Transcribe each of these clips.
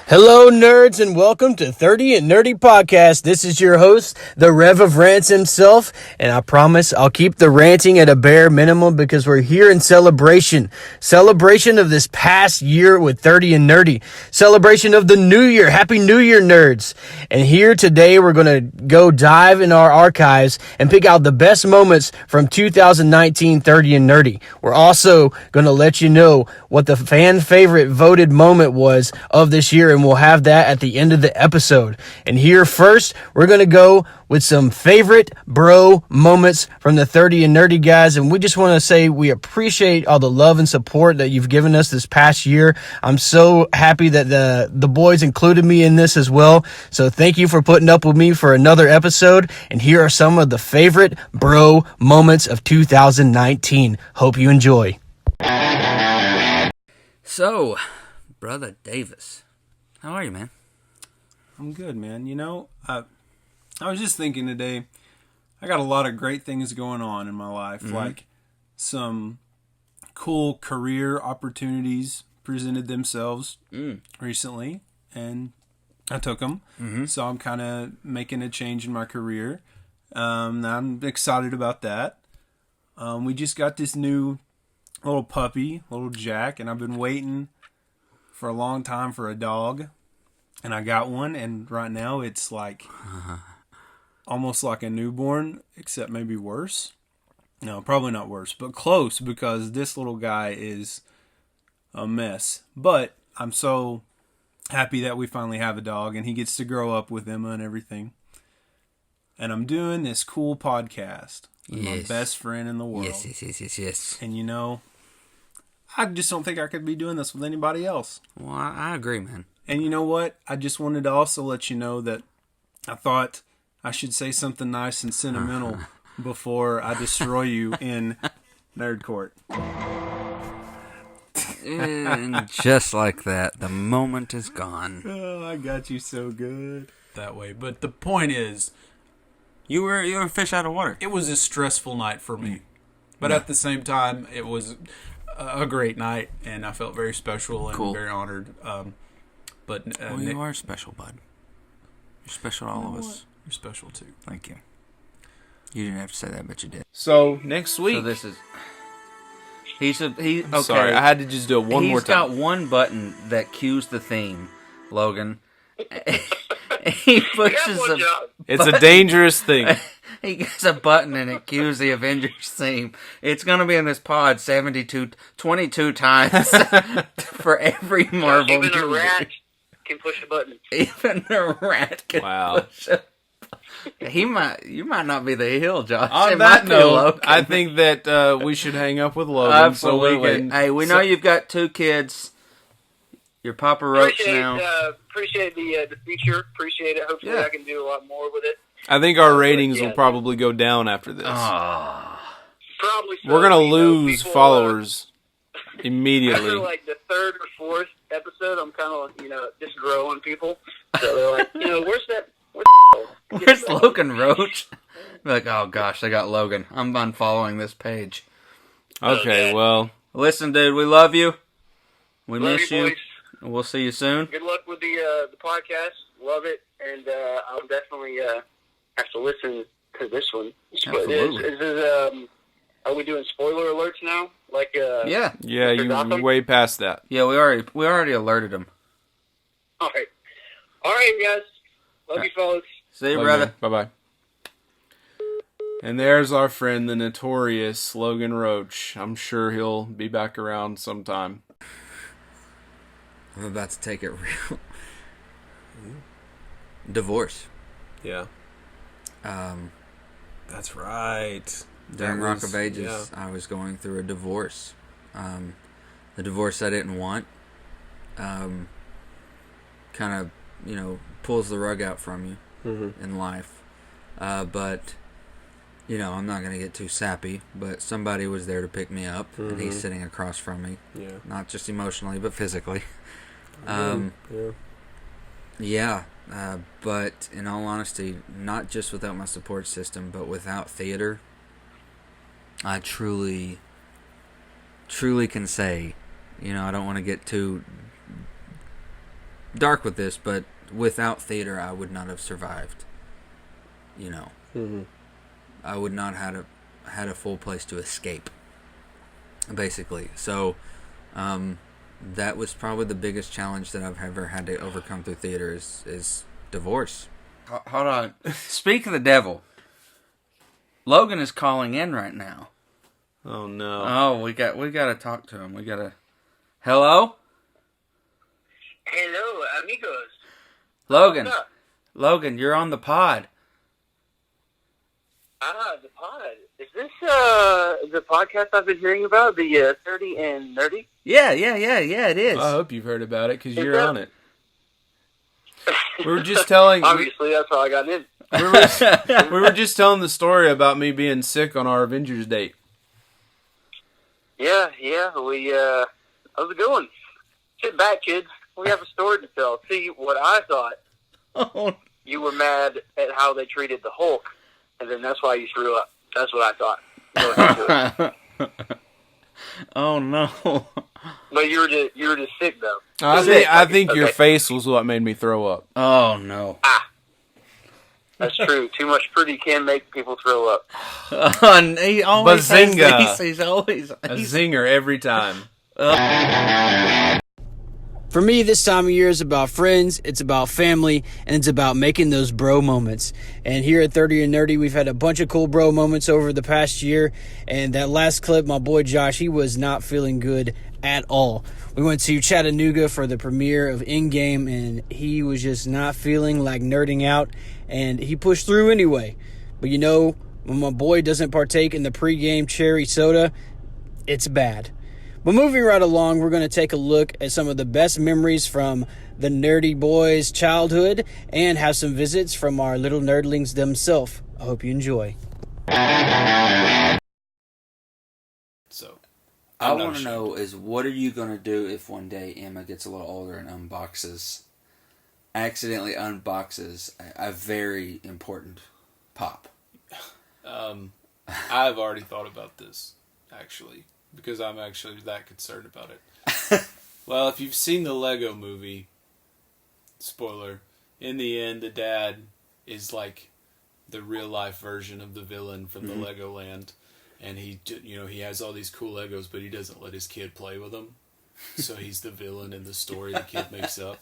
Hello, nerds, and welcome to 30 and Nerdy Podcast. This is your host, the Rev of Rants himself, and I promise I'll keep the ranting at a bare minimum because we're here in celebration of this past year with 30 and Nerdy, celebration of the new year. Happy New Year, nerds. And here today, we're going to go dive in our archives and pick out the best moments from 2019 30 and Nerdy. We're also going to let you know what the fan favorite voted moment was of this year, and we'll have that at the end of the episode. And here first, we're going to go with some favorite bro moments from the 30 and Nerdy guys. And we just want to say we appreciate all the love and support that you've given us this past year. I'm so happy that the boys included me in this as well. So thank you for putting up with me for another episode. And here are some of the favorite bro moments of 2019. Hope you enjoy. So, Brother Davis, how are you, man? I'm good, man. You know, I was just thinking today, I got a lot of great things going on in my life, like some cool career opportunities presented themselves recently, and I took them. So I'm kind of making a change in my career. I'm excited about that. We just got this new little puppy, little Jack, and I've been waiting for a long time for a dog, and I got one, and right now it's like almost like a newborn, except maybe worse. No, probably not worse, but close, because this little guy is a mess. But I'm so happy that we finally have a dog, and he gets to grow up with Emma and everything. And I'm doing this cool podcast with my best friend in the world. Yes. And you know, I just don't think I could be doing this with anybody else. Well, I agree, man. And you know what? I just wanted to also let you know that I thought I should say something nice and sentimental before I destroy you in Nerd Court. And just like that, the moment is gone. Oh, I got you so good. That way. But the point is, You were a fish out of water. it was a stressful night for me. But at the same time, it was a great night, and I felt very special and very honored. Well, you are special, bud. You're special to all of us. You're special too. Thank you. You didn't have to say that, but you did. So next week, So this is... Okay. sorry, I had to just do it one more time. He's got one button that cues the theme, Logan. He pushes It's a dangerous thing. He gets a button and it cues the Avengers theme. It's going to be in this pod 22 times for every Marvel movie. Even a rat can push a button. Even a rat can push a button. You might not be the heel, Josh. On that note, I think that we should hang up with Logan. Absolutely. So we can, hey, we know you've got 2 kids. You're Papa Roach now. Appreciate the feature. Appreciate it. Hopefully I can do a lot more with it. I think our ratings will probably go down after this. Probably so. We're going to lose people, followers immediately. After like the 3rd or 4th episode, I'm kind of, just growing people. So they're like, Where's Logan Roach? Like, oh gosh, I got Logan. I'm unfollowing this page. Okay, well. Listen, dude, we love you. We love miss you. You. We'll see you soon. Good luck with the podcast. Love it. And I'll definitely have to listen to this one. Absolutely. Are we doing spoiler alerts now? Yeah, you're way past that. Yeah, we already alerted him. All right, guys. Love you, fellas. See you, brother. Bye-bye. And there's our friend, the notorious Logan Roach. I'm sure he'll be back around sometime. I'm about to take it real. Divorce. Yeah. That's right. During Rock of Ages, I was going through a divorce. The divorce I didn't want. Kind of, pulls the rug out from you in life. But, I'm not going to get too sappy, but somebody was there to pick me up, and he's sitting across from me. Yeah. Not just emotionally, but physically. Yeah. But in all honesty, not just without my support system, but without theater, I truly can say, I don't want to get too dark with this, but without theater, I would not have survived. I would not have had a full place to escape, basically. So, that was probably the biggest challenge that I've ever had to overcome through theater is divorce. Hold on. Speak of the devil. Logan is calling in right now. Oh no. Oh, we got to talk to him. Hello? Hello, amigos. Logan. What's up? Logan, you're on the pod. The pod. Is this the podcast I've been hearing about? The 30 and Nerdy? Yeah, it is. I hope you've heard about it because you're that- on it. We were just telling. Obviously, that's how I got in. We were just telling the story about me being sick on our Avengers date. Yeah. We how's it going? Sit back, kids. We have a story to tell. See, what I thought, Oh, you were mad at how they treated the Hulk, and then that's why you threw up. That's what I thought. Going into it. oh no. But you were just sick though. I think your Okay. face was what made me throw up. Oh no. That's true. Too much fruity can make people throw up. And he always has Bazinga. these. A zinger every time. For me, this time of year is about friends, it's about family, and it's about making those bro moments. And here at 30 and Nerdy, we've had a bunch of cool bro moments over the past year. And that last clip, my boy Josh, he was not feeling good at all. We went to Chattanooga for the premiere of Endgame, and he was just not feeling like nerding out, and he pushed through anyway. But when my boy doesn't partake in the pregame cherry soda, it's bad. But moving right along, we're going to take a look at some of the best memories from the Nerdy Boys' childhood and have some visits from our little nerdlings themselves. I hope you enjoy. So, I want to know is what are you going to do if one day Emma gets a little older and accidentally unboxes a very important pop? I've already thought about this, actually, because I'm actually that concerned about it. Well, if you've seen the Lego movie, spoiler, in the end, the dad is like the real life version of the villain from the Legoland, and he has all these cool Legos, but he doesn't let his kid play with them, so he's the villain in the story the kid makes up.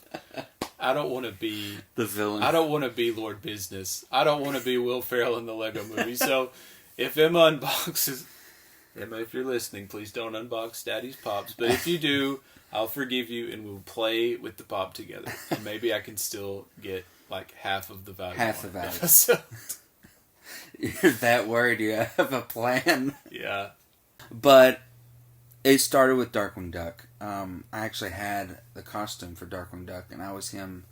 I don't want to be The villain. I don't want to be Lord Business. I don't want to be Will Ferrell in the Lego movie. So if Emma unboxes, Emma, if you're listening, please don't unbox Daddy's Pops. But if you do, I'll forgive you and we'll play with the pop together. And maybe I can still get like half of the value. Half on the it. value. So, You're that worried you have a plan. yeah. But it started with Darkwing Duck. I actually had the costume for Darkwing Duck, and I was him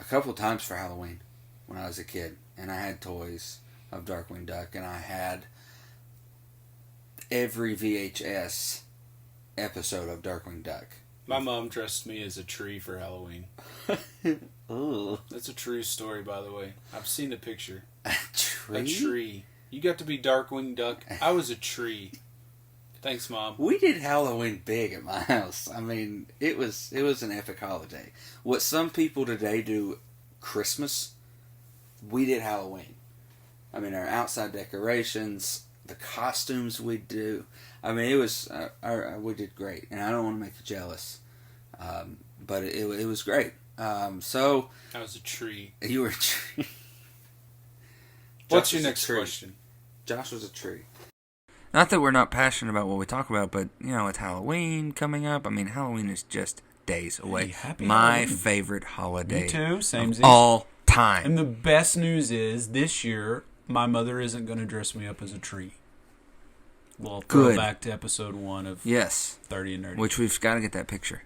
a couple of times for Halloween when I was a kid. And I had toys of Darkwing Duck, and I had every VHS episode of Darkwing Duck. My mom dressed me as a tree for Halloween. Ooh. That's a true story, by the way. I've seen the picture. A tree? A tree. You got to be Darkwing Duck. I was a tree. Thanks, Mom. We did Halloween big at my house. I mean, it was an epic holiday. What some people today do Christmas, we did Halloween. I mean, our outside decorations, the costumes we do. I mean, it was we did great, and I don't want to make you jealous, but it was great. So I was a tree. you were a tree. What's Josh your was a next tree. question? Josh was a tree. Not that we're not passionate about what we talk about, but, it's Halloween coming up. I mean, Halloween is just days away. Hey, happy My Halloween. favorite holiday Me too, same of all time. And the best news is, this year, my mother isn't going to dress me up as a tree. We'll throw Good. back to episode 1 of Yes, 30 and Nerdy. which we've got to get that picture.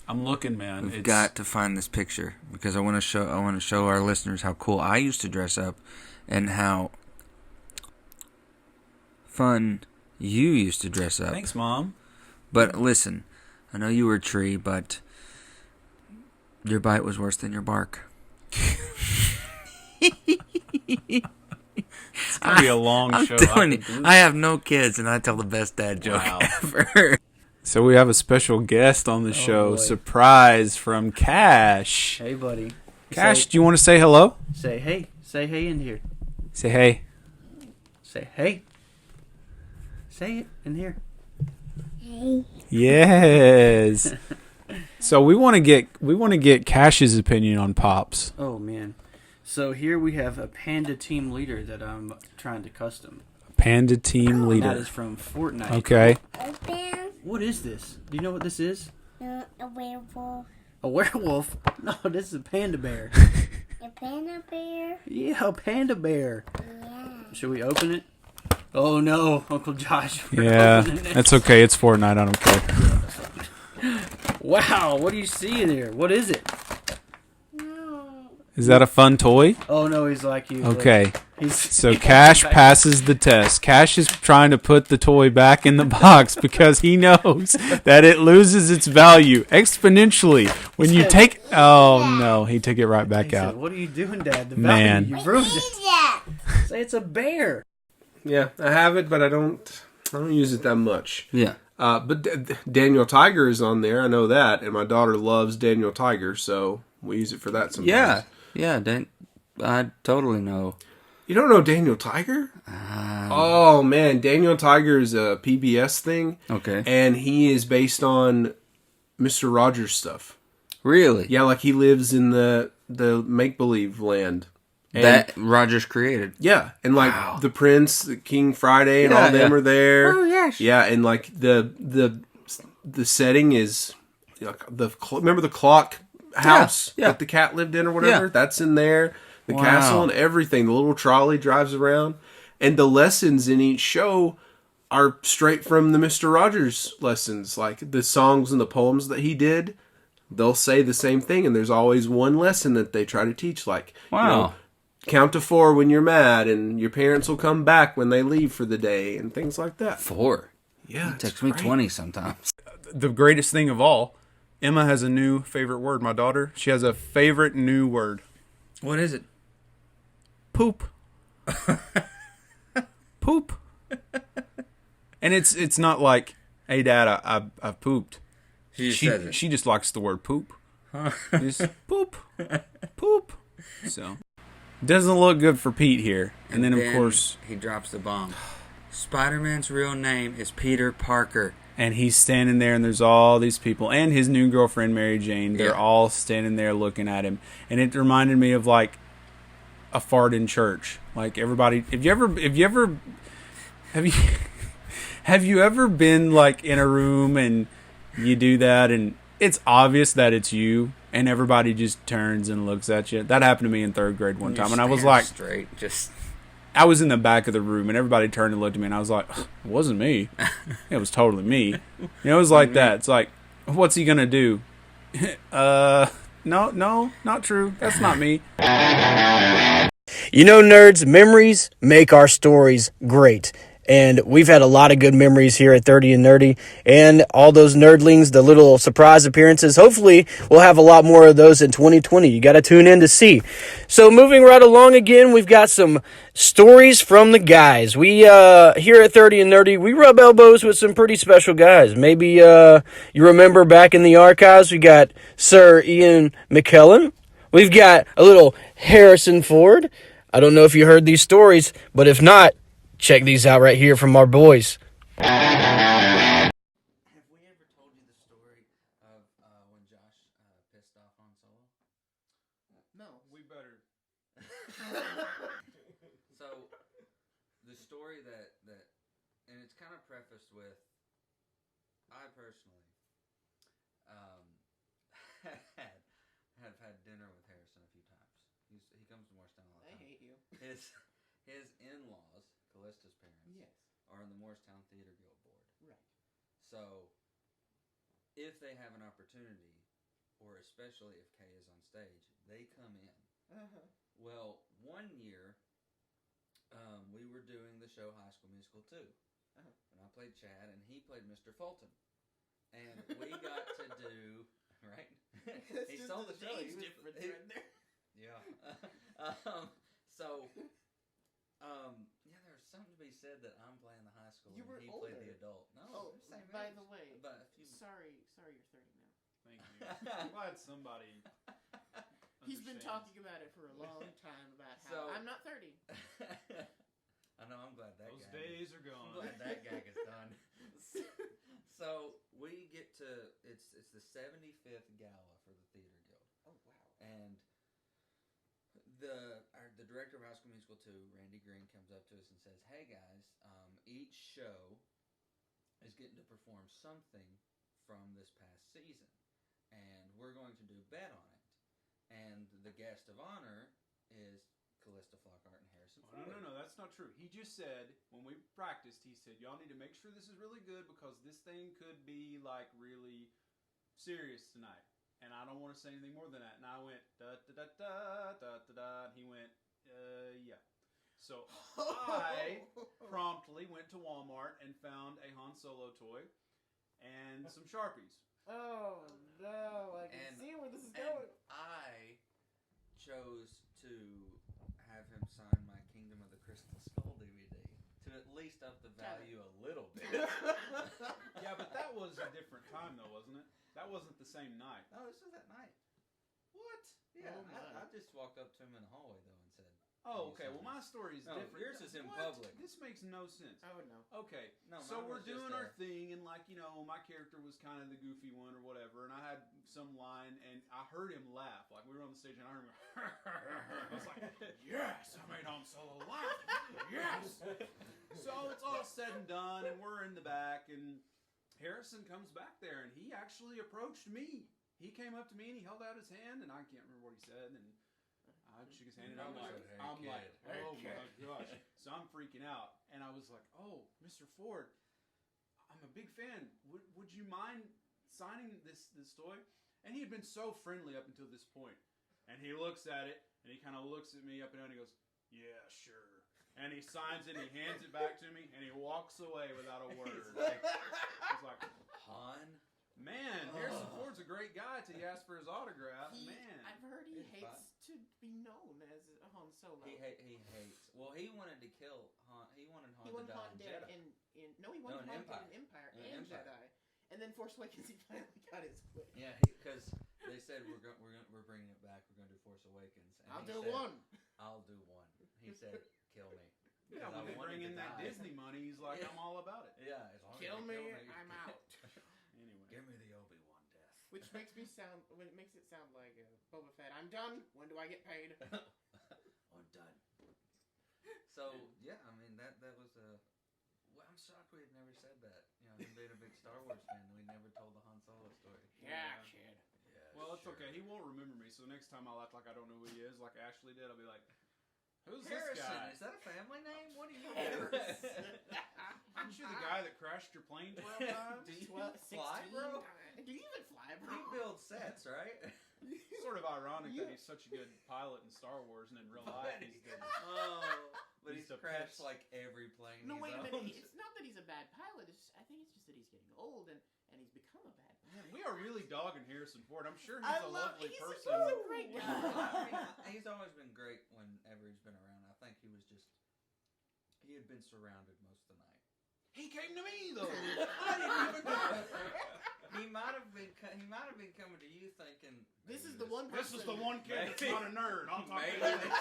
I'm looking, man. We've got to find this picture because I want to show our listeners how cool I used to dress up and how fun you used to dress up. Thanks, Mom. But listen, I know you were a tree, but your bite was worse than your bark. It's going to be a long show. I have no kids, and I tell the best dad joke ever. So we have a special guest on the show. boy. Surprise from Cash. Hey, buddy. Cash, do you want to say hello? Say hey. Say hey in here. Say hey. Say hey. Say it in here. Yes. So we want to get Cash's opinion on Pops. Oh, man. So here we have a Panda team leader that I'm trying to custom. Panda team leader. That is from Fortnite. Okay. What is this? Do you know what this is? A werewolf. A werewolf? No, this is a panda bear. A panda bear? Yeah, a panda bear. Yeah. Should we open it? Oh no, Uncle Josh. Yeah, that's okay. It's Fortnite. I don't care. Wow, what do you see in there? What is it? No. Is that a fun toy? Oh no, he's like you. Okay. So He's Cash passes the test. Cash is trying to put the toy back in the box because he knows that it loses its value exponentially when you take. Oh no, he took it right back He said, out. what are you doing, Dad? The Man. value, you ruined it. Yeah. Say it's a bear. Yeah, I have it, but I don't use it that much. Yeah. But Daniel Tiger is on there. I know that, and my daughter loves Daniel Tiger, so we use it for that sometimes. Yeah, I totally know. You don't know Daniel Tiger? Oh man, Daniel Tiger is a PBS thing. Okay. And he is based on Mr. Rogers stuff. Really? Yeah, like he lives in the make believe land. And That Rogers created. yeah, and like the Prince, the King Friday, and all them are there. Oh, yes. Yeah, and like the setting is like remember the clock house Yeah. that the cat lived in or whatever. Yeah. That's in there. The Wow. castle and everything. The little trolley drives around, and the lessons in each show are straight from the Mr. Rogers lessons. Like the songs and the poems that he did, they'll say the same thing, and there's always one lesson that they try to teach. Like Wow. count to 4 when you're mad, and your parents will come back when they leave for the day, and things like that. 4. Yeah, It takes me 20 sometimes. The greatest thing of all, Emma has a new favorite word. My daughter, she has a favorite new word. What is it? Poop. Poop. And it's not like, hey Dad, I've pooped. She just says it. She just likes the word poop. Just poop. Poop. So doesn't look good for Pete here. And then of course he drops the bomb. Spider-Man's real name is Peter Parker. and he's standing there, and there's all these people, and his new girlfriend Mary Jane. They're Yeah. all standing there looking at him, and it reminded me of like a fart in church. Like everybody, have you ever been like in a room and you do that, and it's obvious that it's you, and everybody just turns and looks at you? That happened to me in third grade one time, and I was like, straight, just. I was in the back of the room, and everybody turned and looked at me, and I was like, it wasn't me. It was totally me. You know, it was like that. It's like, what's he going to do? No, not true. That's not me. You know, nerds, memories make our stories great. And we've had a lot of good memories here at 30 and Nerdy. And all those nerdlings, the little surprise appearances, hopefully we'll have a lot more of those in 2020. You got to tune in to see. So moving right along again, we've got some stories from the guys. We, here at 30 and Nerdy, we rub elbows with some pretty special guys. Maybe you remember back in the archives, we got Sir Ian McKellen. We've got a little Harrison Ford. I don't know if you heard these stories, but if not, check these out right here from our boys. Have we ever told you the story of when Josh pissed off Han Solo? No, we better. So, the story that and it's kind of prefaced with, I personally have had dinner with Harrison a few times. He comes to Morristown all the time. I hate you. His in-laws, Callista's parents, are on the Morristown Theater Guild board. Right. So, if they have an opportunity, or especially if Kay is on stage, they come in. Uh-huh. Well, one year, we were doing the show High School Musical 2. Uh-huh. And I played Chad, and he played Mr. Fulton. And we got to do, right? He just stole the the show. age difference right there. Yeah. Yeah, there's something to be said that I'm playing the high school You and were he older. played the adult. No, Oh, same by age. the way, But if you, sorry, you're 30 now. Thank you. I'm glad somebody. He's been understands. talking about it for a long time about how So- I'm not 30. I know, I'm glad that Those gag days are I'm gone. glad that gag is done. So we get to it's the 75th gala for the Theater Guild, Oh wow. and the director of High School Musical 2, Randy Green, comes up to us and says, "Hey guys, each show is getting to perform something from this past season, and we're going to do bet on it. And the guest of honor is Callista Flockhart and Harrison Oh, Ford." no, that's not true. He just said, when we practiced, he said, y'all need to make sure this is really good because this thing could be, like, really serious tonight. And I don't want to say anything more than that. And I went, da-da-da-da, and he went, yeah. So I promptly went to Walmart and found a Han Solo toy and some Sharpies. Oh no, I can And- see where this is And going. I chose to have him sign my Kingdom of the Crystal Skull DVD to at least up the value a little bit. Yeah, but that was a different time, though, wasn't it? That wasn't the same night. No, this was that night. What? Yeah, Oh, my. I just walked up to him in the hallway, though, and said, Oh, okay. Well, my story is No, different. yours is in What? public. This makes no sense. Oh no. Okay, No, so mine we're was just doing a- our thing, and like, you know, my character was kind of the goofy one or whatever, and I had some line, and I heard him laugh. Like, we were on the stage, and I heard him I was like, yes, I made Han Solo laugh. Yes! So it's all said and done, and we're in the back, and Harrison comes back there, and he actually approached me. He came up to me, and he held out his hand, and I can't remember what he said, and I shook his hand, and I'm Probably like, said, "Hey, kid." oh my gosh. So I'm freaking out, and I was like, oh, Mr. Ford, I'm a big fan. Would you mind signing this toy? And he had been so friendly up until this point. And he looks at it, and he kind of looks at me up and down, and he goes, yeah, sure. And he signs it, and he hands it back to me, and he walks away without a word. I was like, Han? man, Harrison Ford's a great guy till you ask for his autograph. Man. I've heard he He's hates to be known as Han Solo. He hates. Well, he wanted to kill Han. He wanted Han He to won die Han in dead Jedi. he won in Han Empire. dead in Empire In and Empire. Jedi, and then Force Awakens he finally got his wish. Yeah, because they said we're bringing it back. We're going to do Force Awakens. And I'll he do said, one. I'll do one. He said, "Kill me." Yeah, Because I when they wanted bring to in that die. Disney money, he's like, Yeah. I'm all about it. Yeah, as long as Kill you me, kill me, I'm out. Anyway. Give me the Obi-Wan death. Which makes me sound when it makes it sound like Boba Fett. I'm done. When do I get paid? I'm done. So yeah, I mean that was a. Well, I'm shocked we had never said that. You know, him being a big Star Wars fan, we never told the Han Solo story. Yeah, kid. Yeah, Well, it's sure. okay. He won't remember me, so next time I'll act like I don't know who he is, like Ashley did. I'll be like, who's Harrison, this guy? is that a family name? What are you Harrison. Aren't you the guy that crashed your plane 12 times? Do you 12, fly, 16 bro? times. Do you even fly, bro? He builds sets, right? Sort of ironic You- that he's such a good pilot in Star Wars, and in real life he's the... Oh, but He's he's the crashed pits. like every plane. No, he's wait a owned. minute. It's not that he's a bad pilot. I think it's just that he's getting old and he's become a bad pilot. Man, we are really dogging Harrison Ford. I'm sure he's I a love- lovely he's person. a great guy. I mean, he's always been great whenever he's been around. I think he had been surrounded most of the night. He came to me, though. I didn't even know. He might have been coming to you thinking, This maybe is the one This person. is the one kid that's Maybe. not a nerd. I'll talk Maybe. to him.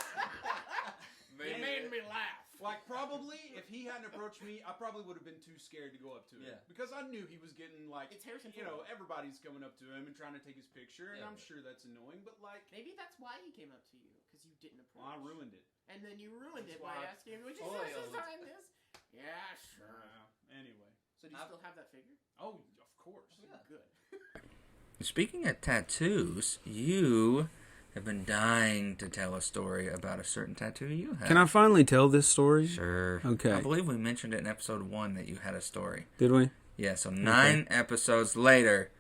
He made me laugh. Like, probably, if he hadn't approached me, I probably would have been too scared to go up to him. Yeah. Because I knew he was getting, like, It's Harrison you know, Ford. everybody's coming up to him and trying to take his picture, and Yeah, I'm but- sure that's annoying, but, like, Maybe that's why he came up to you, because you didn't approach. well, I ruined it. And then you ruined That's it by why I asking him, would you spoiled. sign this? Yeah, sure. Anyway. So do you still have that figure? Oh, of course. Yeah. Good. Speaking of tattoos, you have been dying to tell a story about a certain tattoo you have. Can I finally tell this story? Sure. Okay. I believe we mentioned it in episode 1 that you had a story. Did we? Yeah, so 9 episodes later,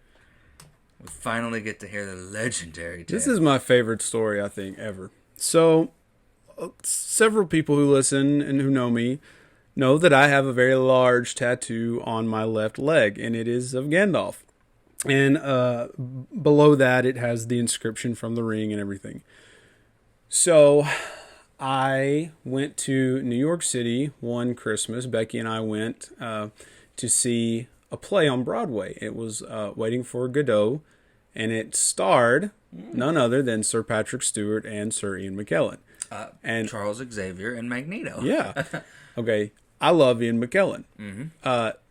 we finally get to hear the legendary tale. This is my favorite story, I think, ever. So, several people who listen and who know me know that I have a very large tattoo on my left leg, and it is of Gandalf. And below that, it has the inscription from the ring and everything. So I went to New York City one Christmas. Becky and I went to see a play on Broadway. It was Waiting for Godot, and it starred none other than Sir Patrick Stewart and Sir Ian McKellen. And Charles Xavier and Magneto. Yeah. Okay. I love Ian McKellen.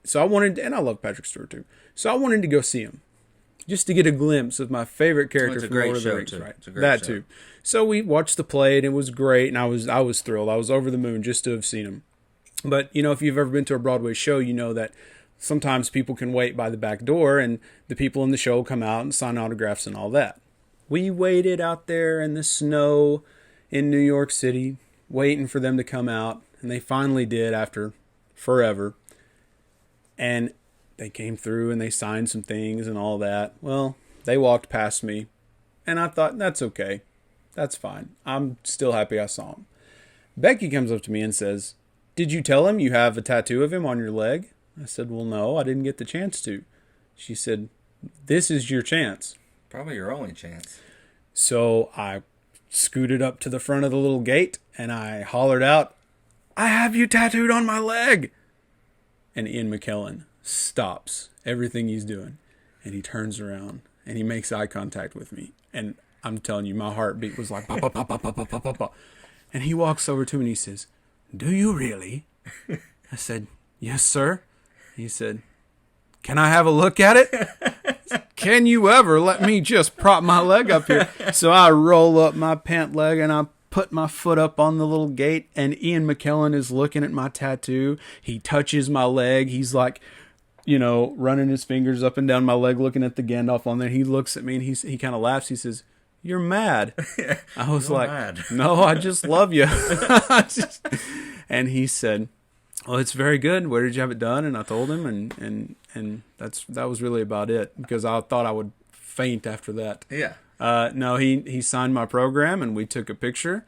So I wanted, and I love Patrick Stewart too. So I wanted to go see him, just to get a glimpse of my favorite character from Lord of the Rings. Right, that too. So we watched the play, and it was great, and I was thrilled. I was over the moon just to have seen him. But if you've ever been to a Broadway show, you know that sometimes people can wait by the back door, and the people in the show come out and sign autographs and all that. We waited out there in the snow in New York City, waiting for them to come out, and they finally did after forever. And they came through and they signed some things and all that. Well, they walked past me, and I thought, that's okay. That's fine. I'm still happy I saw him. Becky comes up to me and says, "Did you tell him you have a tattoo of him on your leg?" I said, "Well, no, I didn't get the chance to." She said, "This is your chance." Probably your only chance. So I scooted up to the front of the little gate, and I hollered out, "I have you tattooed on my leg." And Ian McKellen stops everything he's doing, and he turns around, and he makes eye contact with me. And I'm telling you, my heartbeat was like, pop, pop, pop, pop, pop, pop, pop, pop. And he walks over to me, and he says, "Do you really?" I said, "Yes, sir." He said, "Can I have a look at it?" Can you ever let me just prop my leg up here? So I roll up my pant leg, and I put my foot up on the little gate, and Ian McKellen is looking at my tattoo. He touches my leg. He's like, running his fingers up and down my leg, looking at the Gandalf on there. He looks at me, and he kind of laughs. He says, "You're mad." I was like, mad. "No, I just love you." And he said, "Oh, it's very good. Where did you have it done?" And I told him, and that was really about it, because I thought I would faint after that. Yeah. No, he signed my program, and we took a picture,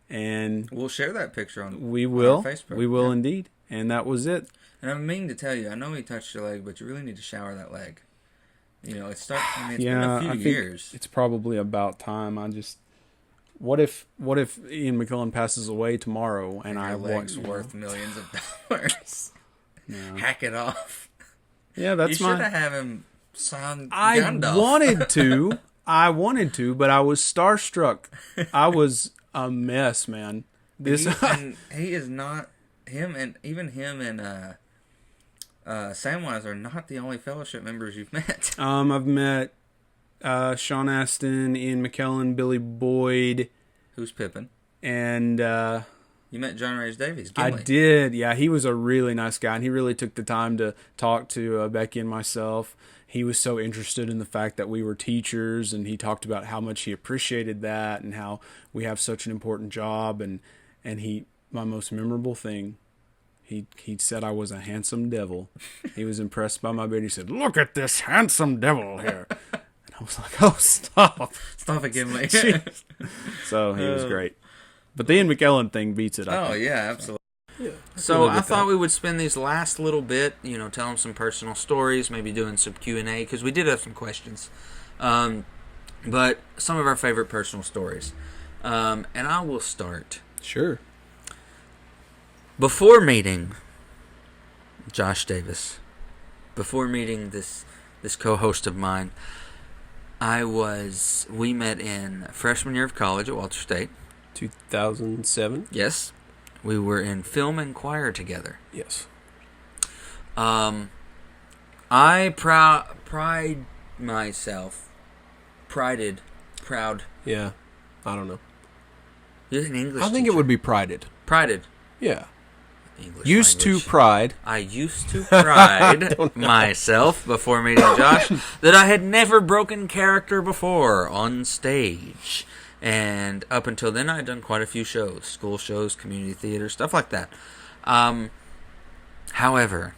and we'll share that picture on we will on Facebook. We will indeed, and that was it. And I'm meaning to tell you, I know he touched your leg, but you really need to shower that leg. It starts. It's been a few years. It's probably about time. What if Ian McKellen passes away tomorrow, and your leg's worth millions of dollars? No. Hack it off. Yeah, that's you should have him sign Gandalf. I wanted to, but I was starstruck. I was a mess, man. He is not him, and even him and Samwise are not the only Fellowship members you've met. I've met Sean Astin, Ian McKellen, Billy Boyd. Who's Pippin? And you met John Rhys Davies. Gimli. I did. Yeah, he was a really nice guy, and he really took the time to talk to Becky and myself. He was so interested in the fact that we were teachers, and he talked about how much he appreciated that and how we have such an important job. And my most memorable thing, he said I was a handsome devil. He was impressed by my beard. He said, "Look at this handsome devil here." And I was like, "Oh, stop. Stop it, Gimli." So he was great. But the Ian McKellen thing beats it, I think. Yeah, absolutely. So I thought we would spend these last little bit, telling some personal stories, maybe doing some Q&A, because we did have some questions. But some of our favorite personal stories. And I will start. Sure. Before meeting Josh Davis, before meeting this co-host of mine, we met in freshman year of college at Walter State. 2007? Yes. We were in film and choir together. Yes. I pride myself. Proud. Yeah. I don't know. You're an English I think teacher. it would be prided. Prided. Yeah. English used language. to pride. I used to pride myself before meeting Josh that I had never broken character before on stage. And up until then, I had done quite a few shows. School shows, community theater, stuff like that. However,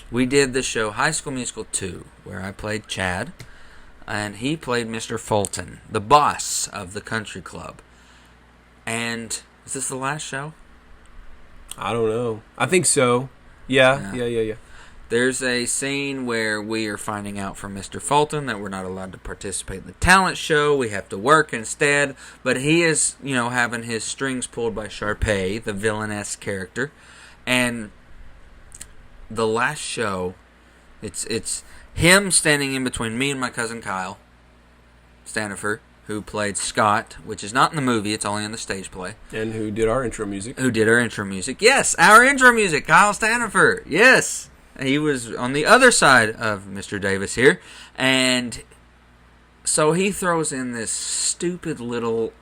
we did the show High School Musical 2, where I played Chad, and he played Mr. Fulton, the boss of the country club. And is this the last show? I don't know. I think so. Yeah. There's a scene where we are finding out from Mr. Fulton that we're not allowed to participate in the talent show. We have to work instead. But he is, having his strings pulled by Sharpay, the villainess character. And the last show, it's him standing in between me and my cousin Kyle Stanifer, who played Scott, which is not in the movie, it's only in the stage play. And who did our intro music. Yes, our intro music, Kyle Stanifer. Yes. He was on the other side of Mr. Davis here. And so he throws in this stupid little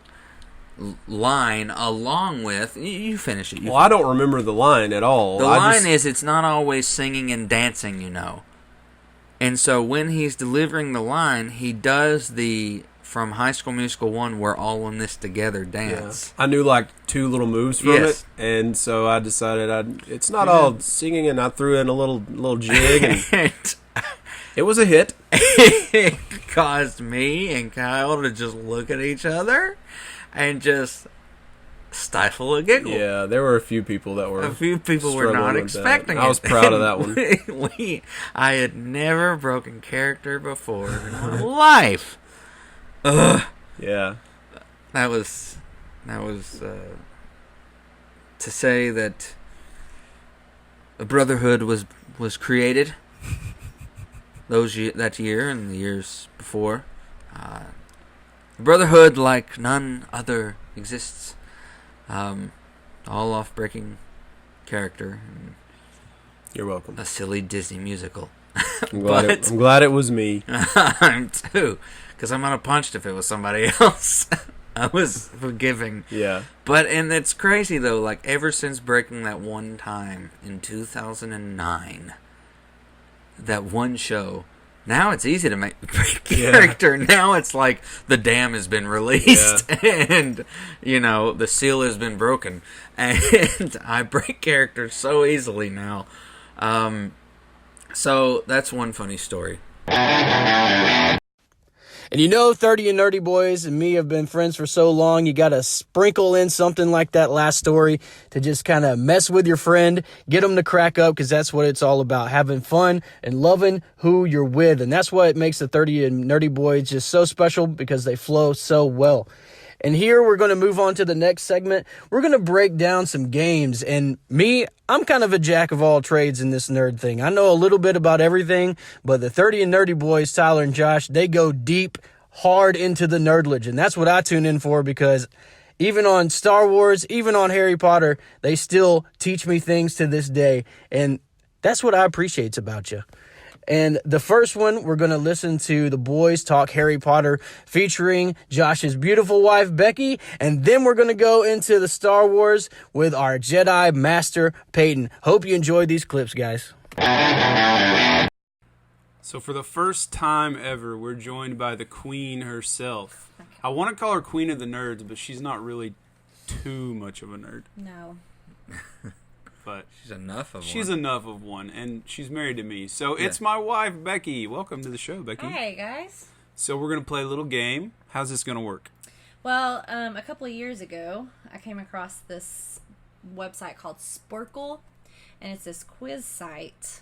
line along with... You finish it. I don't remember the line at all. The line is, it's not always singing and dancing, And so when he's delivering the line, he does the... From High School Musical 1, we're all in this together dance. Yeah. I knew like 2 little moves from it, and so I decided it's not all singing, and I threw in a little jig, and it was a hit. It caused me and Kyle to just look at each other and just stifle a giggle. Yeah, there were a few people that were. A few people were not expecting it. I was proud of that one. I had never broken character before in my life. Ugh. Yeah. That was to say that a brotherhood was created that year and the years before. Brotherhood like none other exists. All off breaking character. And you're welcome. A silly Disney musical. I'm glad it was me. I'm too. Because I might have punched if it was somebody else. I was forgiving. Yeah. And it's crazy, though. Like, ever since breaking that one time in 2009, that one show, now it's easy to break character. Yeah. Now it's like the dam has been released. Yeah. And, the seal has been broken. And I break character so easily now. So that's one funny story. And 30 and Nerdy Boys and me have been friends for so long, you got to sprinkle in something like that last story to just kind of mess with your friend, get them to crack up, because that's what it's all about, having fun and loving who you're with. And that's what makes the 30 and Nerdy Boys just so special, because they flow so well. And here we're going to move on to the next segment. We're going to break down some games. And I'm kind of a jack of all trades in this nerd thing. I know a little bit about everything, but the 30 and Nerdy Boys, Tyler and Josh, they go deep, hard into the nerdledge. And that's what I tune in for, because even on Star Wars, even on Harry Potter, they still teach me things to this day. And that's what I appreciate about you. And the first one, we're going to listen to the boys talk Harry Potter featuring Josh's beautiful wife, Becky. And then we're going to go into the Star Wars with our Jedi Master, Peyton. Hope you enjoyed these clips, guys. So for the first time ever, we're joined by the queen herself. I want to call her Queen of the Nerds, but she's not really too much of a nerd. No. But she's enough of one, and she's married to me. So it's my wife, Becky. Welcome to the show, Becky. Hey, guys. So we're going to play a little game. How's this going to work? Well, a couple of years ago, I came across this website called Sporkle, and it's this quiz site.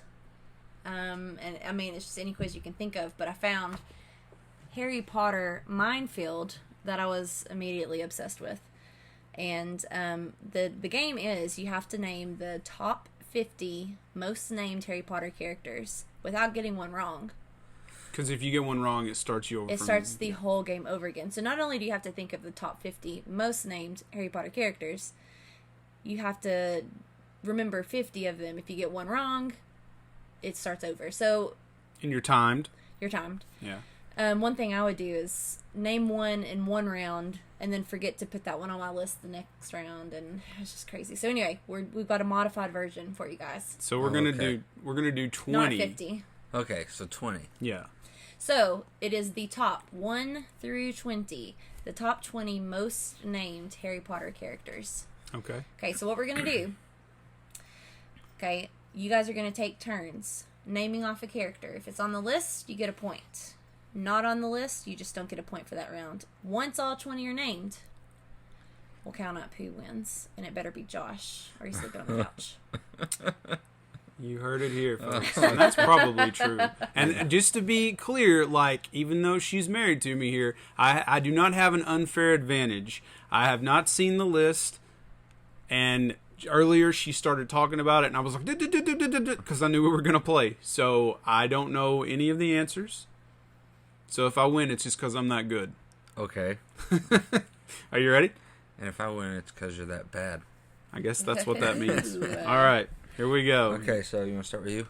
And I mean, it's just any quiz you can think of, but I found Harry Potter Minefield that I was immediately obsessed with. And the game is you have to name the top 50 most named Harry Potter characters without getting one wrong. Because if you get one wrong, it starts you over. It starts the whole game over again. So not only do you have to think of the top 50 most named Harry Potter characters, you have to remember 50 of them. If you get one wrong, it starts over. So. And you're timed. Yeah. One thing I would do is name one in one round and then forget to put that one on my list the next round, and it's just crazy. So anyway, we've got a modified version for you guys. So we're gonna do 20. Not 50. Okay, so 20. Yeah. So it is the top 1 through 20, the top 20 most named Harry Potter characters. Okay. Okay, so what we're gonna do? Okay, you guys are gonna take turns naming off a character. If it's on the list, you get a point. Not on the list, you just don't get a point for that round. Once all 20 are named, we'll count up who wins, and it better be Josh, or he's sleeping on the couch. You heard it here, folks. And that's probably true. And just to be clear, like, even though she's married to me here, I do not have an unfair advantage. I have not seen the list, and earlier she started talking about it, and I was like, because I knew we were going to play. So I don't know any of the answers. So if I win, it's just because I'm that good. Okay. Are you ready? And if I win, it's because you're that bad. I guess that's what that means. All right. Here we go. Okay, so you want to start with you?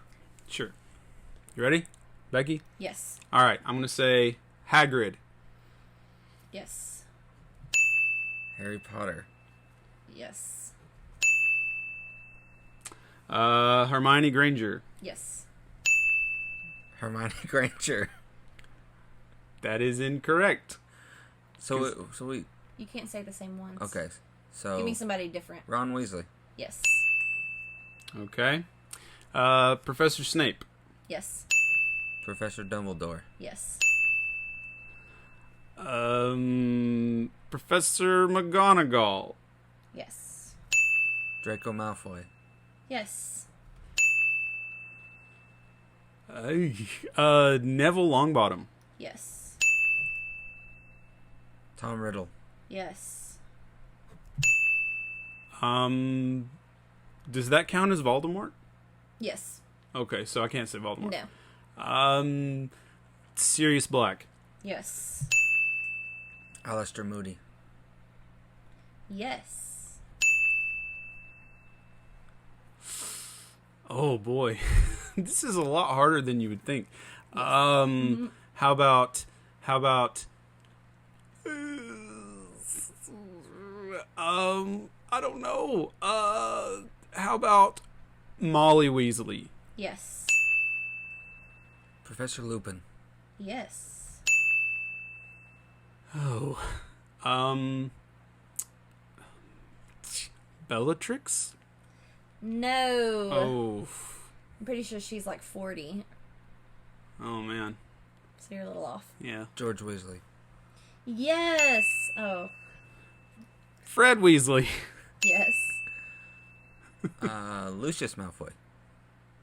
Sure. You ready? Becky? Yes. All right. I'm going to say Hagrid. Yes. Harry Potter. Yes. Hermione Granger. Yes. Hermione Granger. That is incorrect. So we... You can't say the same ones. Okay, so... Give me somebody different. Ron Weasley. Yes. Okay. Professor Snape. Yes. Professor Dumbledore. Yes. Professor McGonagall. Yes. Draco Malfoy. Yes. Neville Longbottom. Yes. Tom Riddle. Yes. Does that count as Voldemort? Yes. Okay, so I can't say Voldemort. No. Sirius Black. Yes. Alistair Moody. Yes. Oh boy, this is a lot harder than you would think. How about? I don't know. How about Molly Weasley? Yes. Professor Lupin. Yes. Oh, Bellatrix? No. Oh. I'm pretty sure she's like 40. Oh man. So you're a little off. Yeah. George Weasley. Yes. Oh. Fred Weasley. Yes. Lucius Malfoy.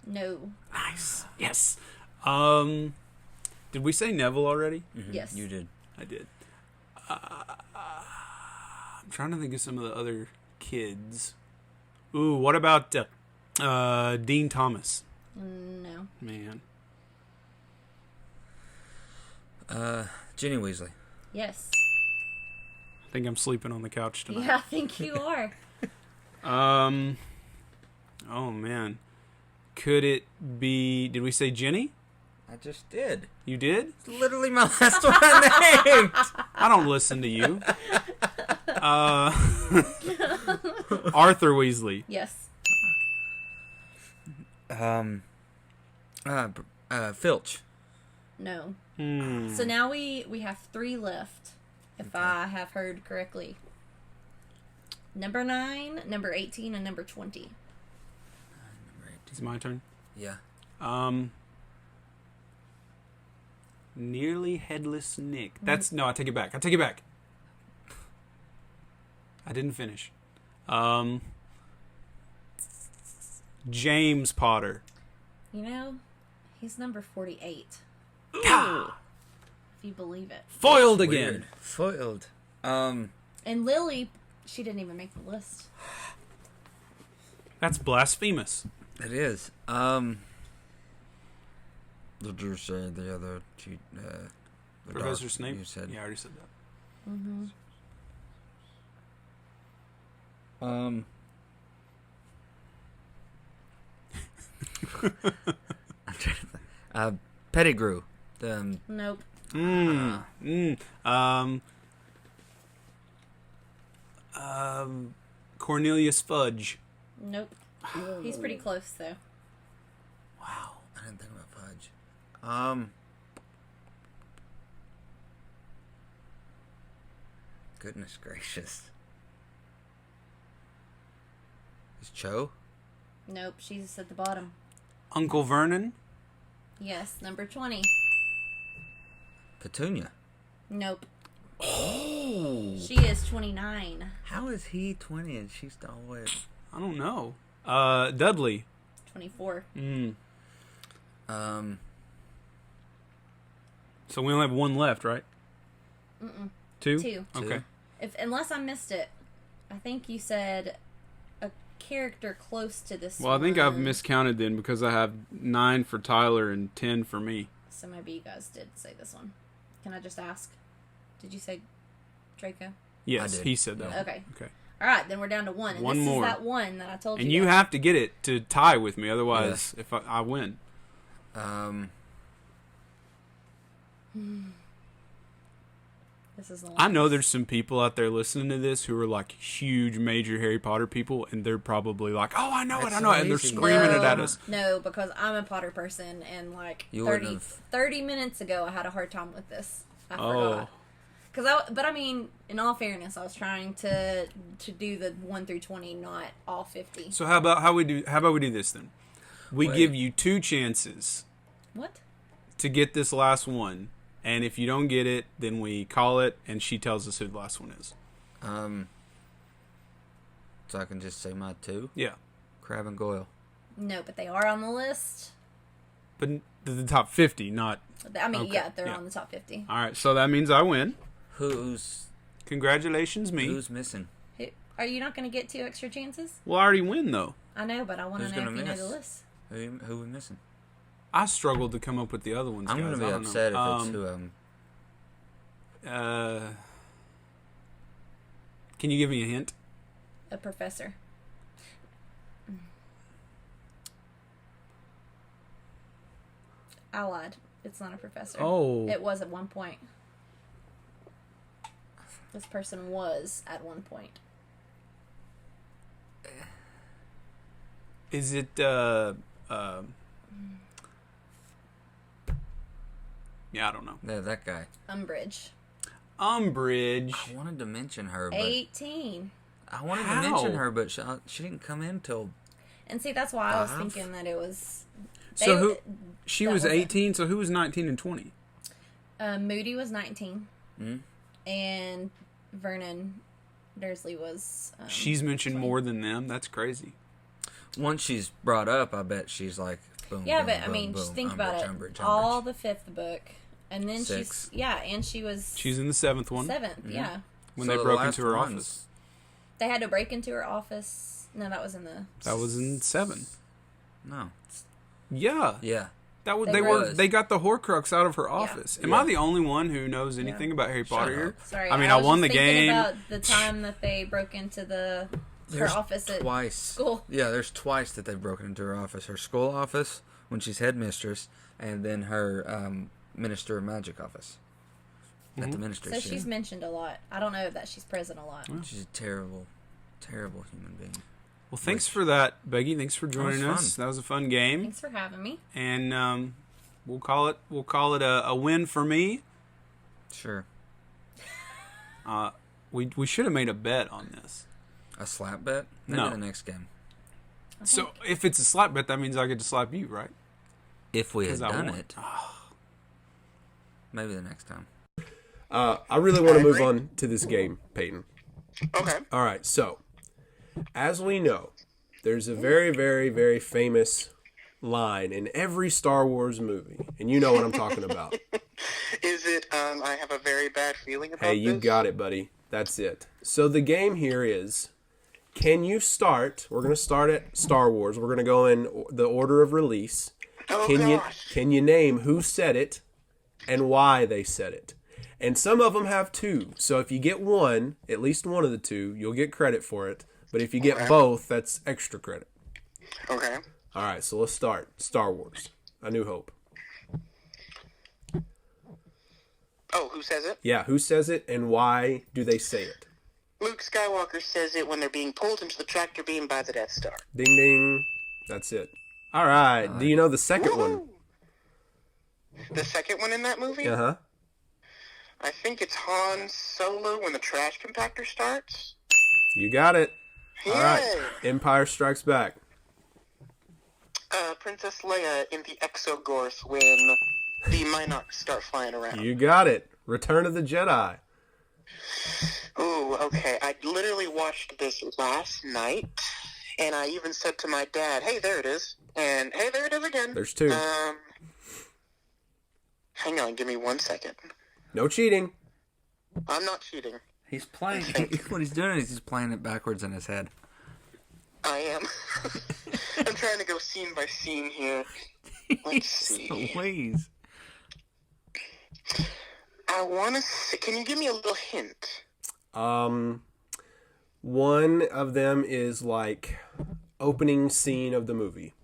No. Nice. Yes. Did we say Neville already? Mm-hmm. Yes. You did. I did. I'm trying to think of some of the other kids. Ooh, what about Dean Thomas? No. Man. Ginny Weasley. Yes. I think I'm sleeping on the couch tonight. Yeah, I think you are. Oh man. Could it be, did we say Ginny? I just did. You did? It's literally my last one named. I don't listen to you. Arthur Weasley. Yes. Filch. No. Hmm. So now we have 3 left, if I have heard correctly. Number 9, number 18, and number 20. It's my turn. Yeah. Nearly Headless Nick. That's, no, I take it back. I take it back. I didn't finish. James Potter. You know, he's number 48. Ah! If you believe it. Foiled again. Weird. Foiled. And Lily, she didn't even make the list. That's blasphemous. It is. Did you say the other two? Professor Snape? You said. Yeah, I already said that. Mm-hmm. Pettigrew. Nope. Cornelius Fudge. Nope. He's pretty close, though. Wow, I didn't think about Fudge. Goodness gracious. Is Cho? Nope, she's at the bottom. Uncle Vernon. Yes, number 20. Petunia. Nope. Oh. Oh. She is 29. How is he 20 and she's all the way? I don't know. Dudley. 24. So we only have one left, right? Two? Two. Okay. Unless I missed it, I think you said a character close to this Well, I think one. I've miscounted then because I have 9 for Tyler and 10 for me. So maybe you guys did say this one. Can I just ask? Did you say Draco? Yes, I did. he said that. Okay. Okay. All right, then we're down to one. And One this more. is that one that I told you. And you about. have to get it to tie with me, otherwise, if I win. This is the one. I know there's some people out there listening to this who are like huge, major Harry Potter people, and they're probably like, "Oh, I know it, I know it," and they're screaming it at us. No, because I'm a Potter person, and like You 30 minutes ago, I had a hard time with this. I forgot. But I mean, in all fairness, I was trying to do the 1 through 20, not all 50. So how about we do this then? We give you 2 chances. What? To get this last one, and if you don't get it, then we call it, and she tells us who the last one is. So I can just say my 2? Yeah. Crab and Goyle. No, but they are on the list. But the top 50, not... I mean, Okay, yeah, they're yeah. on the top 50. All right, so that means I win. Who's... Congratulations, me. Who's missing? Are you not going to get 2 extra chances? Well, I already win, though. I know, but I want to Who's know if gonna you know miss? the list. Who we missing? I struggled to come up with the other ones, I'm guys. going to be I don't upset know. if it's who Can you give me a hint? A professor. I lied. It's not a professor. Oh. It was at one point. This person was at one point. Is it, yeah, I don't know. Yeah, that guy. Umbridge. Umbridge. I wanted to mention her, but 18. I wanted How? to mention her, but she didn't come in till. And see, that's why I was 5? thinking that it was... So who... She that was was it. 18, so who was 19 and 20? Moody was 19. Hmm? And Vernon Dursley was... She's mentioned 20. more than them. That's crazy. Once she's brought up, I bet she's like, boom, Yeah, boom, but I boom, mean, boom, just think Umbridge, about it. Umbridge, All Umbridge. the 5th book. And then 6. and she was... She's in the 7th one. 7th, yeah. When So they the broke last into her one's- office. They had to break into her office. No, that was in the... That was in 7. No. Yeah. Yeah. That was, They were- they got the Horcrux out of her office. Am I Yeah. the only one who knows anything about Harry Potter up. here? Sorry, I mean, I was won just the thinking game. about the time that they broke into her office at twice. school. Yeah, there's twice that they've broken into her office. Her school office, when she's headmistress, and then her Minister of Magic office. At the ministry. So she's mentioned a lot. I don't know that she's present a lot. She's a terrible, terrible human being. Well, thanks for that, Becky. Thanks for joining That was us. fun. That was a fun game. Thanks for having me. And we'll call it a win for me. Sure. We should have made a bet on this. A slap bet? Maybe No. the next game. So if it's a slap bet, that means I get to slap you, right? If we had 'Cause I done won. it. Maybe the next time. I really want to move on to this game, Peyton. Okay. All right, so as we know, there's a very, very, very famous line in every Star Wars movie, and you know what I'm talking about. Is it, I have a very bad feeling about Hey, you this? got it, buddy. That's it. So the game here is, can you start? We're going to start at Star Wars. We're going to go in the order of release. Oh, Can gosh. you name who said it and why they said it? And some of them have 2. So if you get one, at least one of the 2, you'll get credit for it. But if you get both, that's extra credit. Okay. All right, so let's start. Star Wars, A New Hope. Oh, who says it? Yeah, who says it and why do they say it? Luke Skywalker says it when they're being pulled into the tractor beam by the Death Star. Ding, ding. That's it. All right. Do you know the second one? Woo! The second one in that movie? Uh-huh. I think it's Han Solo when the trash compactor starts. You got it. Yay! All right. Empire Strikes Back. Princess Leia in the Exogorth when the Minocs start flying around. You got it. Return of the Jedi. Ooh, okay. I literally watched this last night, and I even said to my dad, "Hey, there it is," and hey, there it is again. There's two. Hang on, give me 1 second. No cheating. I'm not cheating. He's playing. What he's doing is he's playing it backwards in his head. I am. I'm trying to go scene by scene here. Let's see. Please. I want to see. Can you give me a little hint? One of them is like opening scene of the movie.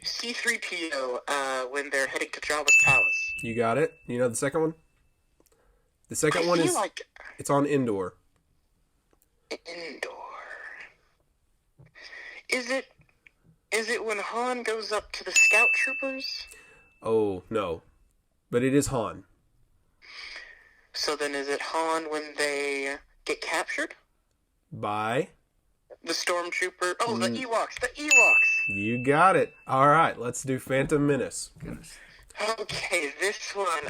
C-3PO, when they're heading to Jabba's palace. You got it. You know the second one? The second one is like it's on Endor. Endor. Is it when Han goes up to the scout troopers? Oh, no. But it is Han. So then is it Han when they get captured? By? The stormtrooper. Oh, the Ewoks. The Ewoks. You got it. All right, let's do Phantom Menace. Goodness. Okay, this one.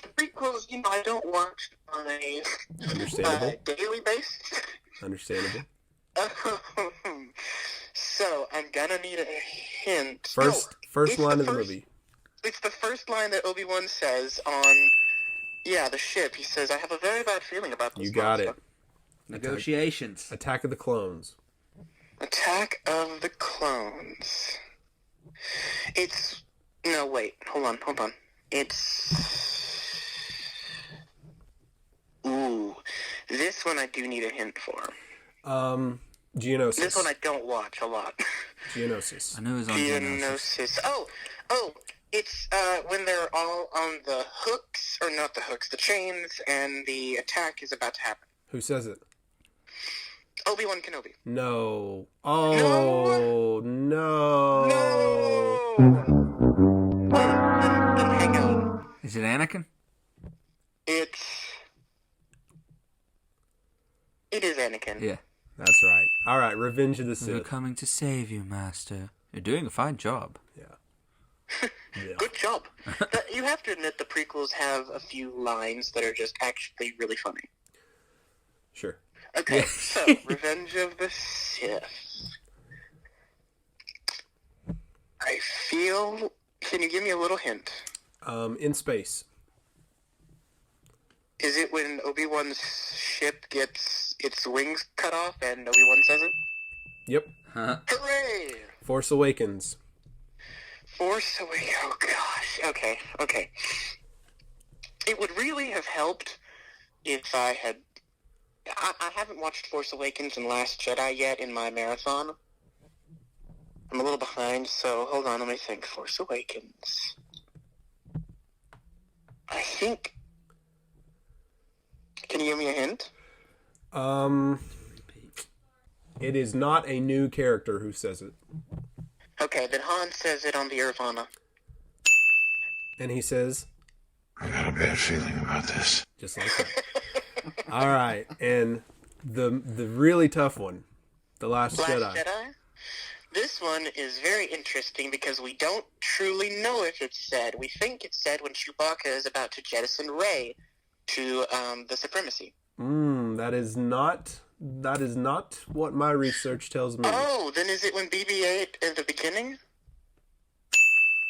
The prequels, I don't watch on a Understandable. Daily basis. Understandable. So I'm gonna need a hint. First line of the movie. It's the first line that Obi-Wan says on, the ship. He says, "I have a very bad feeling about this." You got it. Negotiations. Attack of the Clones. Attack of the Clones. It's... No, wait. Hold on. It's... Ooh. This one I do need a hint for. Geonosis. This one I don't watch a lot. Geonosis. I knew it was on Geonosis. Oh, it's when they're all on the hooks, or not the hooks, the chains, and the attack is about to happen. Who says it? Obi-Wan Kenobi. No. Oh, no. Hang on. Is it Anakin? It is Anakin. Yeah. That's right. All right, Revenge of the We're Sith. coming to save you, Master. You're doing a fine job. Yeah. Good job. You have to admit the prequels have a few lines that are just actually really funny. Sure. Okay, so Revenge of the Sith. I feel... Can you give me a little hint? In space. Is it when Obi-Wan's ship gets its wings cut off and Obi-Wan says it? Yep. Hooray! Force Awakens. Force Awakens. Oh, gosh. Okay. It would really have helped if I had... I haven't watched Force Awakens and Last Jedi yet in my marathon. I'm a little behind, so hold on, let me think. Force Awakens. I think... Can you give me a hint? It is not a new character who says it. Okay, then Han says it on the Nirvana. And he says... I got a bad feeling about this. Just like that. All right, and the really tough one, The Last Jedi. This one is very interesting because we don't truly know if it's said. We think it's said when Chewbacca is about to jettison Rey to the Supremacy. That is not what my research tells me. Oh, then is it when BB-8 in the beginning?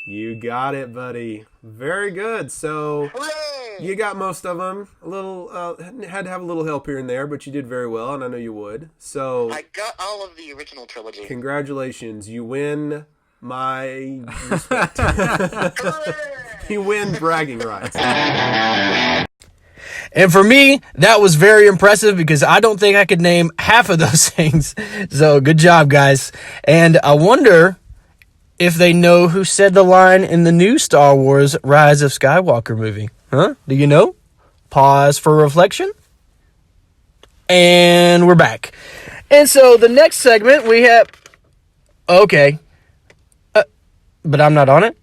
You got it, buddy. Very good. So Hooray! you got most of them. A little had to have a little help here and there, but you did very well, and I know you would. So I got all of the original trilogy. Congratulations, you win my respect. You win bragging rights. And for me, that was very impressive because I don't think I could name half of those things. So good job, guys. And I wonder if they know who said the line in the new Star Wars Rise of Skywalker movie. Huh? Do you know? Pause for reflection. And we're back. And so the next segment we have... Okay. But I'm not on it?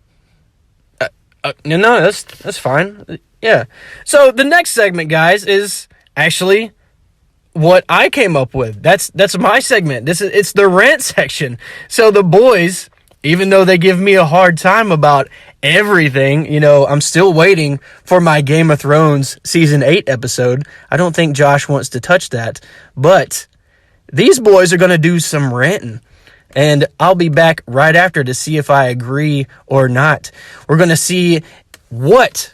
No, that's fine. Yeah. So the next segment, guys, is actually what I came up with. That's my segment. It's the rant section. So the boys even though they give me a hard time about everything, you know, I'm still waiting for my Game of Thrones season 8 episode. I don't think Josh wants to touch that, but these boys are going to do some ranting. And I'll be back right after to see if I agree or not. We're going to see what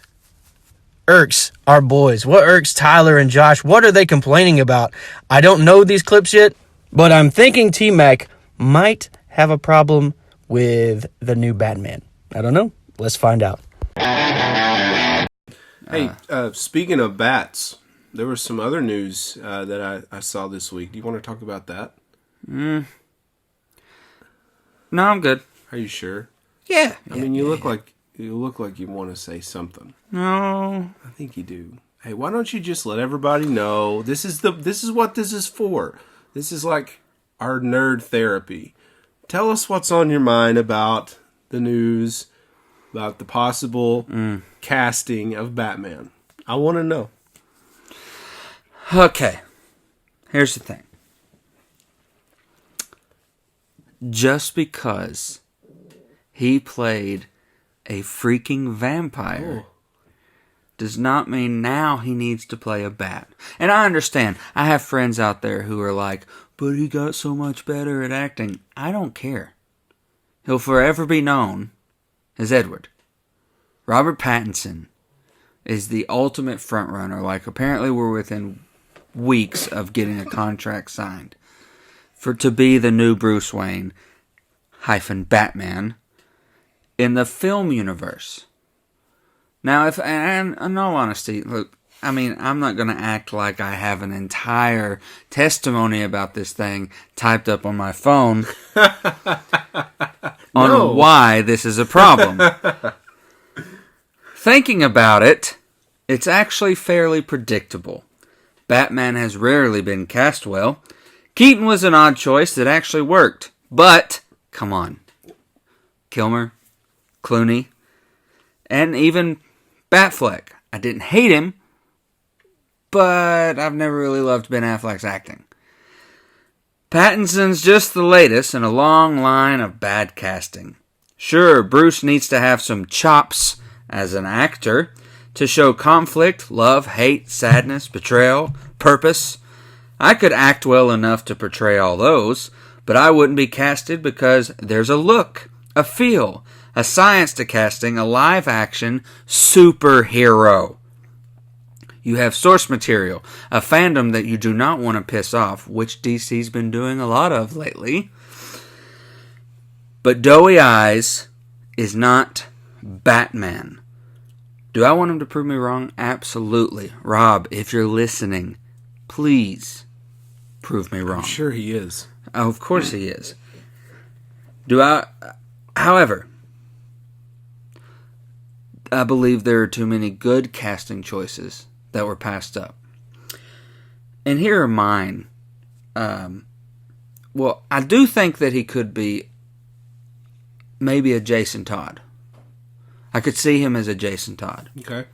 irks our boys, what irks Tyler and Josh. What are they complaining about? I don't know these clips yet, but I'm thinking T-Mac might have a problem with the new Batman. I don't know. Let's find out. Hey, speaking of bats, there was some other news that I saw this week. Do you want to talk about that? No, I'm good. Are you sure? Yeah. I mean, you look like you want to say something. No. I think you do. Hey, why don't you just let everybody know this is what this is for? This is like our nerd therapy. Tell us what's on your mind about the news, about the possible casting of Batman. I want to know. Okay. Here's the thing. Just because he played a freaking vampire does not mean now he needs to play a bat. And I understand. I have friends out there who are like, but he got so much better at acting. I don't care. He'll forever be known as Edward. Robert Pattinson is the ultimate frontrunner. Like, apparently we're within weeks of getting a contract signed to be the new Bruce Wayne - Batman in the film universe. Now, and in all honesty, look, I mean, I'm not going to act like I have an entire testimony about this thing typed up on my phone on why this is a problem. Thinking about it, it's actually fairly predictable. Batman has rarely been cast well. Keaton was an odd choice that actually worked. But, come on. Kilmer, Clooney, and even Batfleck. I didn't hate him, but I've never really loved Ben Affleck's acting. Pattinson's just the latest in a long line of bad casting. Sure, Bruce needs to have some chops as an actor to show conflict, love, hate, sadness, betrayal, purpose. I could act well enough to portray all those, but I wouldn't be casted because there's a look, a feel, a science to casting a live-action superhero. You have source material, a fandom that you do not want to piss off, which DC's been doing a lot of lately. But Doughy Eyes is not Batman. Do I want him to prove me wrong? Absolutely. Rob, if you're listening, please prove me wrong. I'm sure he is. Oh, of course he is. However, I believe there are too many good casting choices that were passed up. And here are mine. Well, I do think that he could be maybe a Jason Todd. I could see him as a Jason Todd. Okay.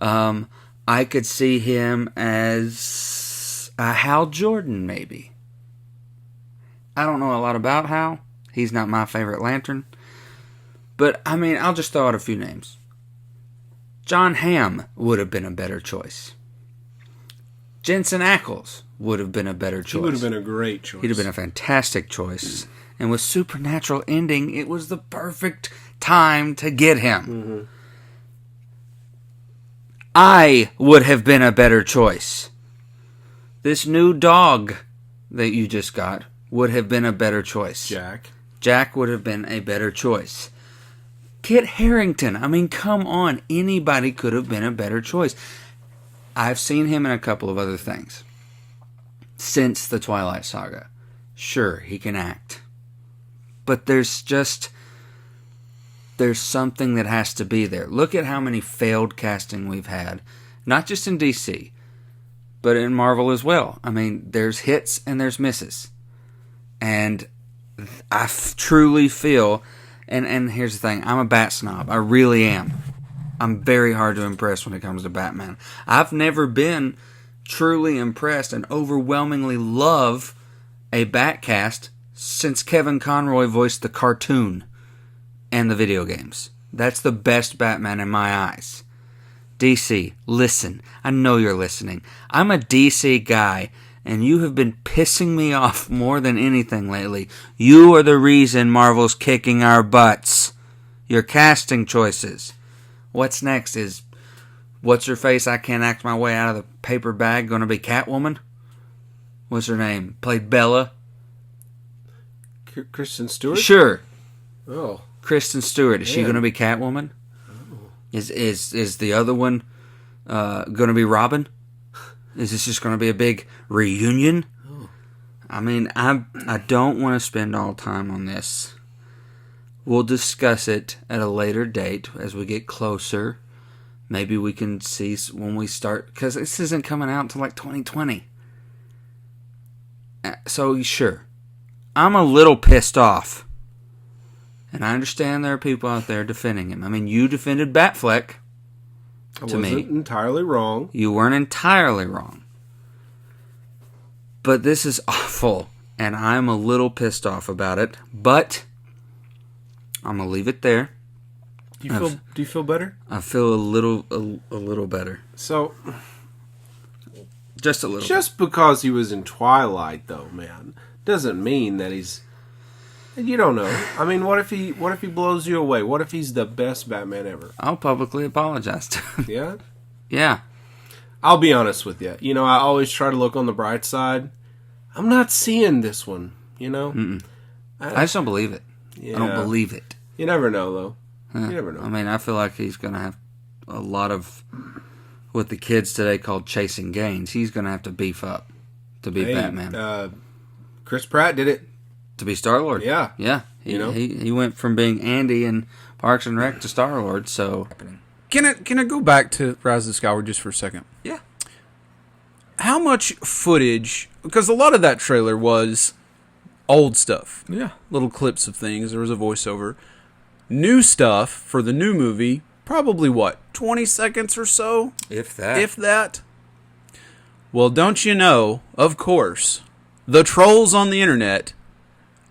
I could see him as a Hal Jordan, maybe. I don't know a lot about Hal. He's not my favorite Lantern. But, I mean, I'll just throw out a few names. John Hamm would have been a better choice. Jensen Ackles would have been a better choice. He would have been a great choice. He'd have been a fantastic choice. And with Supernatural ending, it was the perfect time to get him. Mm-hmm. I would have been a better choice. This new dog that you just got would have been a better choice. Jack would have been a better choice. Kit Harington, I mean, come on. Anybody could have been a better choice. I've seen him in a couple of other things since the Twilight Saga. Sure, he can act. But there's something that has to be there. Look at how many failed casting we've had. Not just in DC, but in Marvel as well. I mean, there's hits and there's misses. And I truly feel, and here's the thing, I'm a bat snob. I really am. I'm very hard to impress when it comes to Batman. I've never been truly impressed and overwhelmingly love a Bat cast since Kevin Conroy voiced the cartoon. and the video games. That's the best Batman in my eyes. DC, listen. I know you're listening. I'm a DC guy, and you have been pissing me off more than anything lately. You are the reason Marvel's kicking our butts. Your casting choices. What's next? Is what's her face? I can't act my way out of the paper bag. Going to be Catwoman? What's her name? Played Bella. Kristen Stewart? Sure. Oh. Kristen Stewart. Is she going to be Catwoman? Oh. Is the other one going to be Robin? Is this just going to be a big reunion? Oh. I mean, I don't want to spend all time on this. We'll discuss it at a later date as we get closer. Maybe we can see when we start, because this isn't coming out until like 2020. So, sure. I'm a little pissed off. And I understand there are people out there defending him. I mean, you defended Batfleck to me. I wasn't entirely wrong. You weren't entirely wrong. But this is awful. And I'm a little pissed off about it. But I'm going to leave it there. Do you feel better? I feel a little better. So, just a little. Just because he was in Twilight, though, man, doesn't mean that he's. You don't know. I mean, what if he blows you away? What if he's the best Batman ever? I'll publicly apologize to him. Yeah. Yeah. I'll be honest with you. You know, I always try to look on the bright side. I'm not seeing this one. You know. I just don't believe it. Yeah. I don't believe it. You never know, though. You never know. I mean, I feel like he's going to have a lot of what the kids today call chasing gains. He's going to have to beef up to be Batman. Chris Pratt did it. To be Star-Lord. Yeah. Yeah. He went from being Andy in Parks and Rec to Star-Lord, so... Can I go back to Rise of Skyward just for a second? Yeah. How much footage... Because a lot of that trailer was old stuff. Yeah. Little clips of things. There was a voiceover. New stuff for the new movie, probably what, 20 seconds or so? If that. If that. Well, don't you know, of course, the trolls on the internet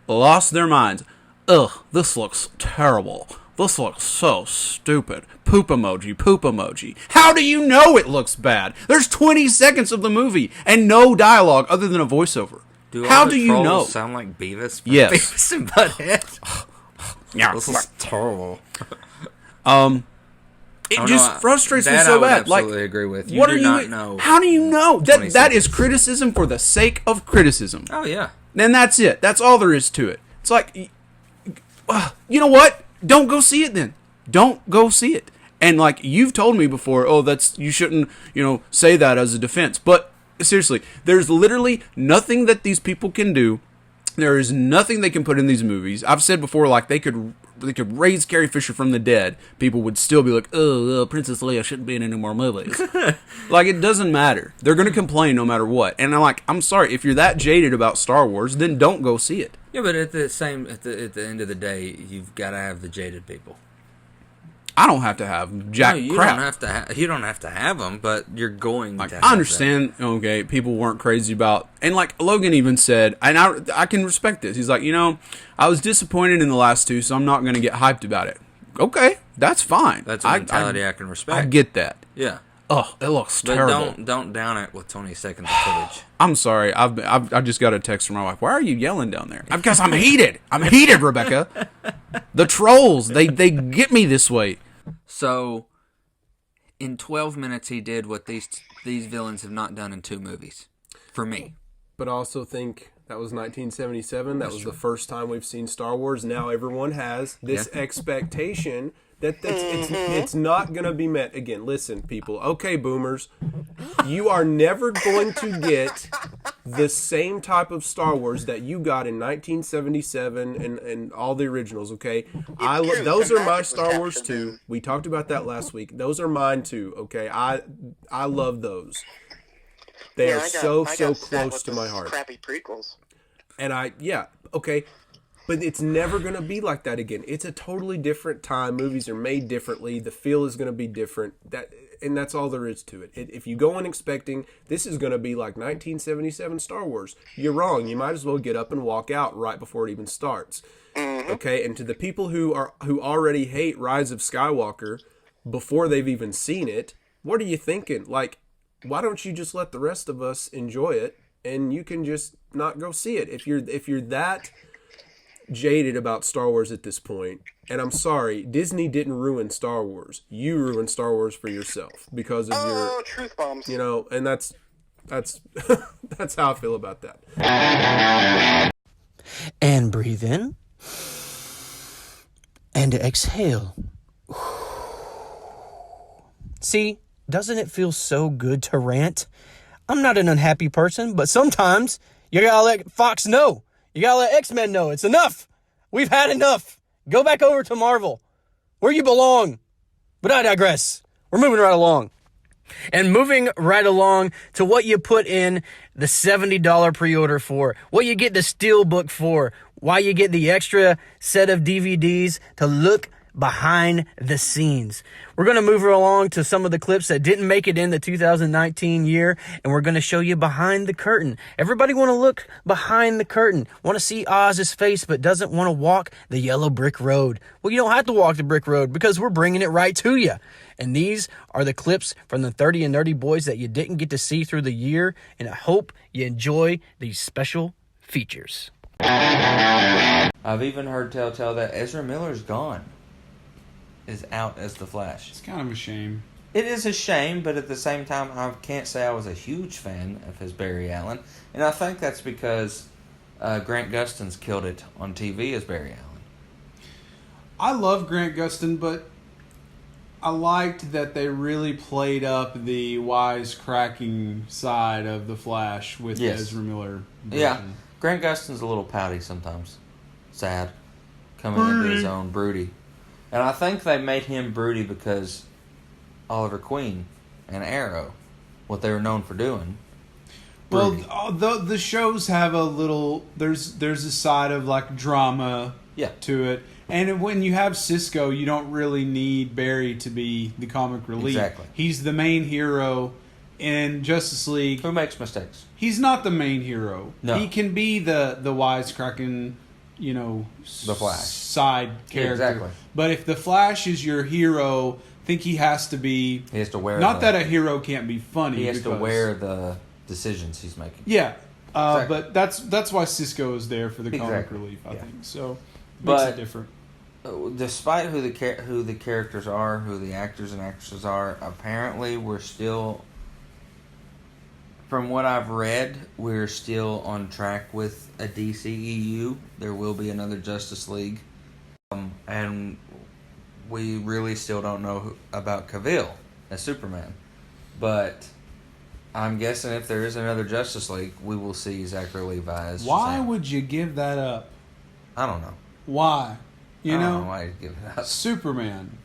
lost their minds. Ugh, this looks terrible. This looks so stupid. Poop emoji, poop emoji. How do you know it looks bad? There's 20 seconds of the movie and no dialogue other than a voiceover. How do you know? Sound like Beavis? Yes. Beavis and Butthead. Yeah, this is terrible. It frustrates me so bad. I absolutely agree with. You what do are not you? know. How do you know that is criticism for the sake of criticism? Oh yeah. And that's it. That's all there is to it. It's like, you know what? Don't go see it then. Don't go see it. And like you've told me before, you shouldn't, say that as a defense. But seriously, there's literally nothing that these people can do. There is nothing they can put in these movies. I've said before, like they could raise Carrie Fisher from the dead. People would still be like, Princess Leia shouldn't be in any more movies. Like, it doesn't matter. They're going to complain no matter what. And I'm sorry, if you're that jaded about Star Wars, then don't go see it. Yeah, but at the end of the day, you've got to have the jaded people. I don't have to have jack crap. You don't have to have them, but you're going to have I understand, okay, people weren't crazy about... And like Logan even said, and I can respect this. He's like, I was disappointed in the last two, so I'm not going to get hyped about it. Okay, that's fine. That's a mentality I can respect. I get that. Yeah. Oh, it looks terrible. But don't down it with 20 seconds of footage. I'm sorry. I just got a text from my wife. Why are you yelling down there? Because I'm heated. I'm heated, Rebecca. The trolls, they get me this way. So, in 12 minutes, he did what these villains have not done in 2 movies. For me. But I also think that was 1977. That was the first time we've seen Star Wars. Now everyone has this expectation that it's not going to be met again. Listen, people. Okay, boomers. You are never going to get the same type of Star Wars that you got in 1977 and all the originals, okay? Those are my Star Wars too. We talked about that last week. Those are mine too, okay? I love those. They are so close to my heart. Crappy prequels. And okay. But it's never going to be like that again. It's a totally different time. Movies are made differently. The feel is going to be different. and that's all there is to it. If you go in expecting this is going to be like 1977 Star Wars, you're wrong. You might as well get up and walk out right before it even starts. Okay, and to the people who already hate Rise of Skywalker before they've even seen it, what are you thinking? Like, why don't you just let the rest of us enjoy it, and you can just not go see it? If you're that jaded about Star Wars at this point, and I'm sorry, Disney didn't ruin Star Wars. You ruined Star Wars for yourself because of your truth bombs. You know, and that's that's how I feel about that. And breathe in. And exhale. See, doesn't it feel so good to rant? I'm not an unhappy person, but sometimes you gotta let Fox know. You gotta let X-Men know. It's enough. We've had enough. Go back over to Marvel, where you belong. But I digress. We're moving right along. And moving right along to what you put in the $70 pre-order for, what you get the Steelbook for, why you get the extra set of DVDs to look behind the scenes. We're going to move along to some of the clips that didn't make it in the 2019 year, and we're going to show you behind the curtain. Everybody want to look behind the curtain, want to see Oz's face, but doesn't want to walk the yellow brick road. Well, you don't have to walk the brick road because we're bringing it right to you. And these are the clips from the 30 and Nerdy Boys that you didn't get to see through the year, and I hope you enjoy these special features. I've even heard tell that Ezra Miller's gone. Is out as the Flash. It's kind of a shame. It is a shame, but at the same time, I can't say I was a huge fan of his Barry Allen. And I think that's because Grant Gustin's killed it on TV as Barry Allen. I love Grant Gustin, but I liked that they really played up the wisecracking side of the Flash with the Ezra Miller version. Yeah, Grant Gustin's a little pouty sometimes. Sad. Coming into his own, broody. And I think they made him broody because Oliver Queen and Arrow, what they were known for doing. Broody. Well, the shows have a little... There's a side of, like, drama to it. And when you have Cisco, you don't really need Barry to be the comic relief. Exactly. He's the main hero in Justice League. Who makes mistakes? He's not the main hero. No. He can be the wisecracking, you know, the Flash side character. Yeah, exactly. But if the Flash is your hero, I think he has to be. He has to wear. Not that a hero can't be funny. He has to wear the decisions he's making. Yeah, Exactly. but that's why Cisco is there for the comic relief. I think so. But makes it different. Despite who the characters are, who the actors and actresses are, apparently we're still. From what I've read, we're still on track with a DCEU. There will be another Justice League. And we really still don't know about Cavill as Superman. But I'm guessing if there is another Justice League, we will see Zachary Levi as Why Shazam. would you give that up? I don't know. Why? I don't know why you'd give it up. Superman.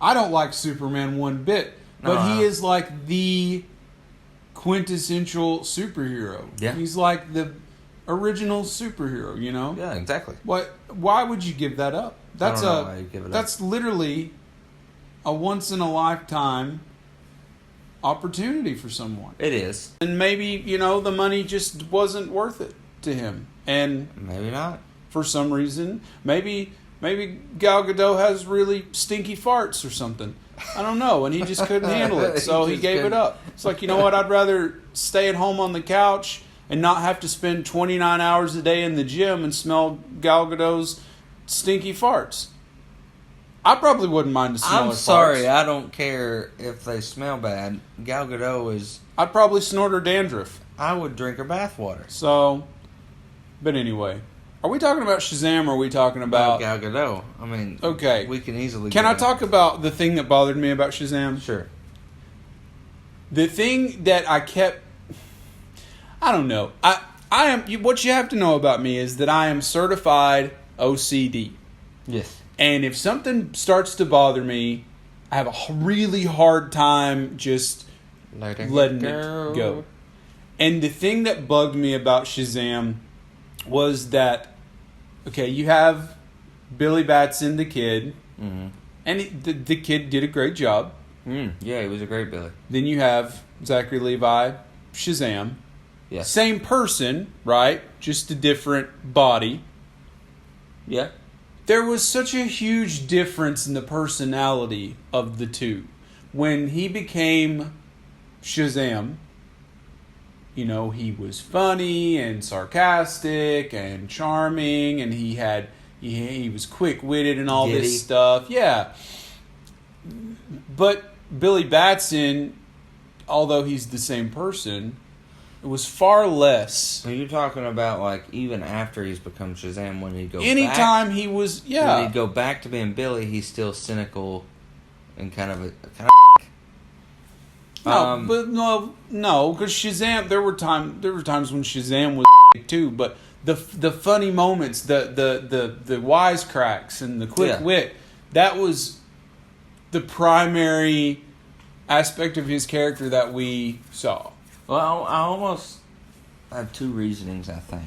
I don't like Superman one bit. But he is like the quintessential superhero. Yeah. He's like the original superhero, you know? Yeah, exactly. Why would you give that up? I don't know why you'd give it up. That's literally a once in a lifetime opportunity for someone. It is. And maybe, you know, the money just wasn't worth it to him. And maybe not. For some reason, maybe Gal Gadot has really stinky farts or something. I don't know, and he just couldn't handle it, so he gave it up. It's like, you know what, I'd rather stay at home on the couch and not have to spend 29 hours a day in the gym and smell Gal Gadot's stinky farts. I probably wouldn't mind to smell her farts. I'm sorry, I don't care if they smell bad. Gal Gadot is... I'd probably snort her dandruff. I would drink her bathwater. So, but anyway... Are we talking about Shazam or are we talking about... Gal Gadot. I mean, okay. We can easily... Can I talk about the thing that bothered me about Shazam? Sure. The thing that I kept... I don't know. I am... What you have to know about me is that I am certified OCD. Yes. And if something starts to bother me, I have a really hard time just letting it go. And the thing that bugged me about Shazam was that... Okay, you have Billy Batson, the kid, and the kid did a great job. Yeah, he was a great Billy. Then you have Zachary Levi, Shazam. Yeah. Same person, right? Just a different body. Yeah. There was such a huge difference in the personality of the two. When he became Shazam, you know, he was funny and sarcastic and charming, and he was quick-witted and all Giddy. this stuff. Yeah. But Billy Batson, although he's the same person, it was far less. So you're talking about, like, even after he's become Shazam, when he'd go Anytime back, he was, when yeah. he'd go back to being Billy, he's still cynical and kind of. No, because Shazam. There were times when Shazam was too. But the funny moments, the wisecracks and the quick wit, that was the primary aspect of his character that we saw. Well, I almost have two reasonings, I think.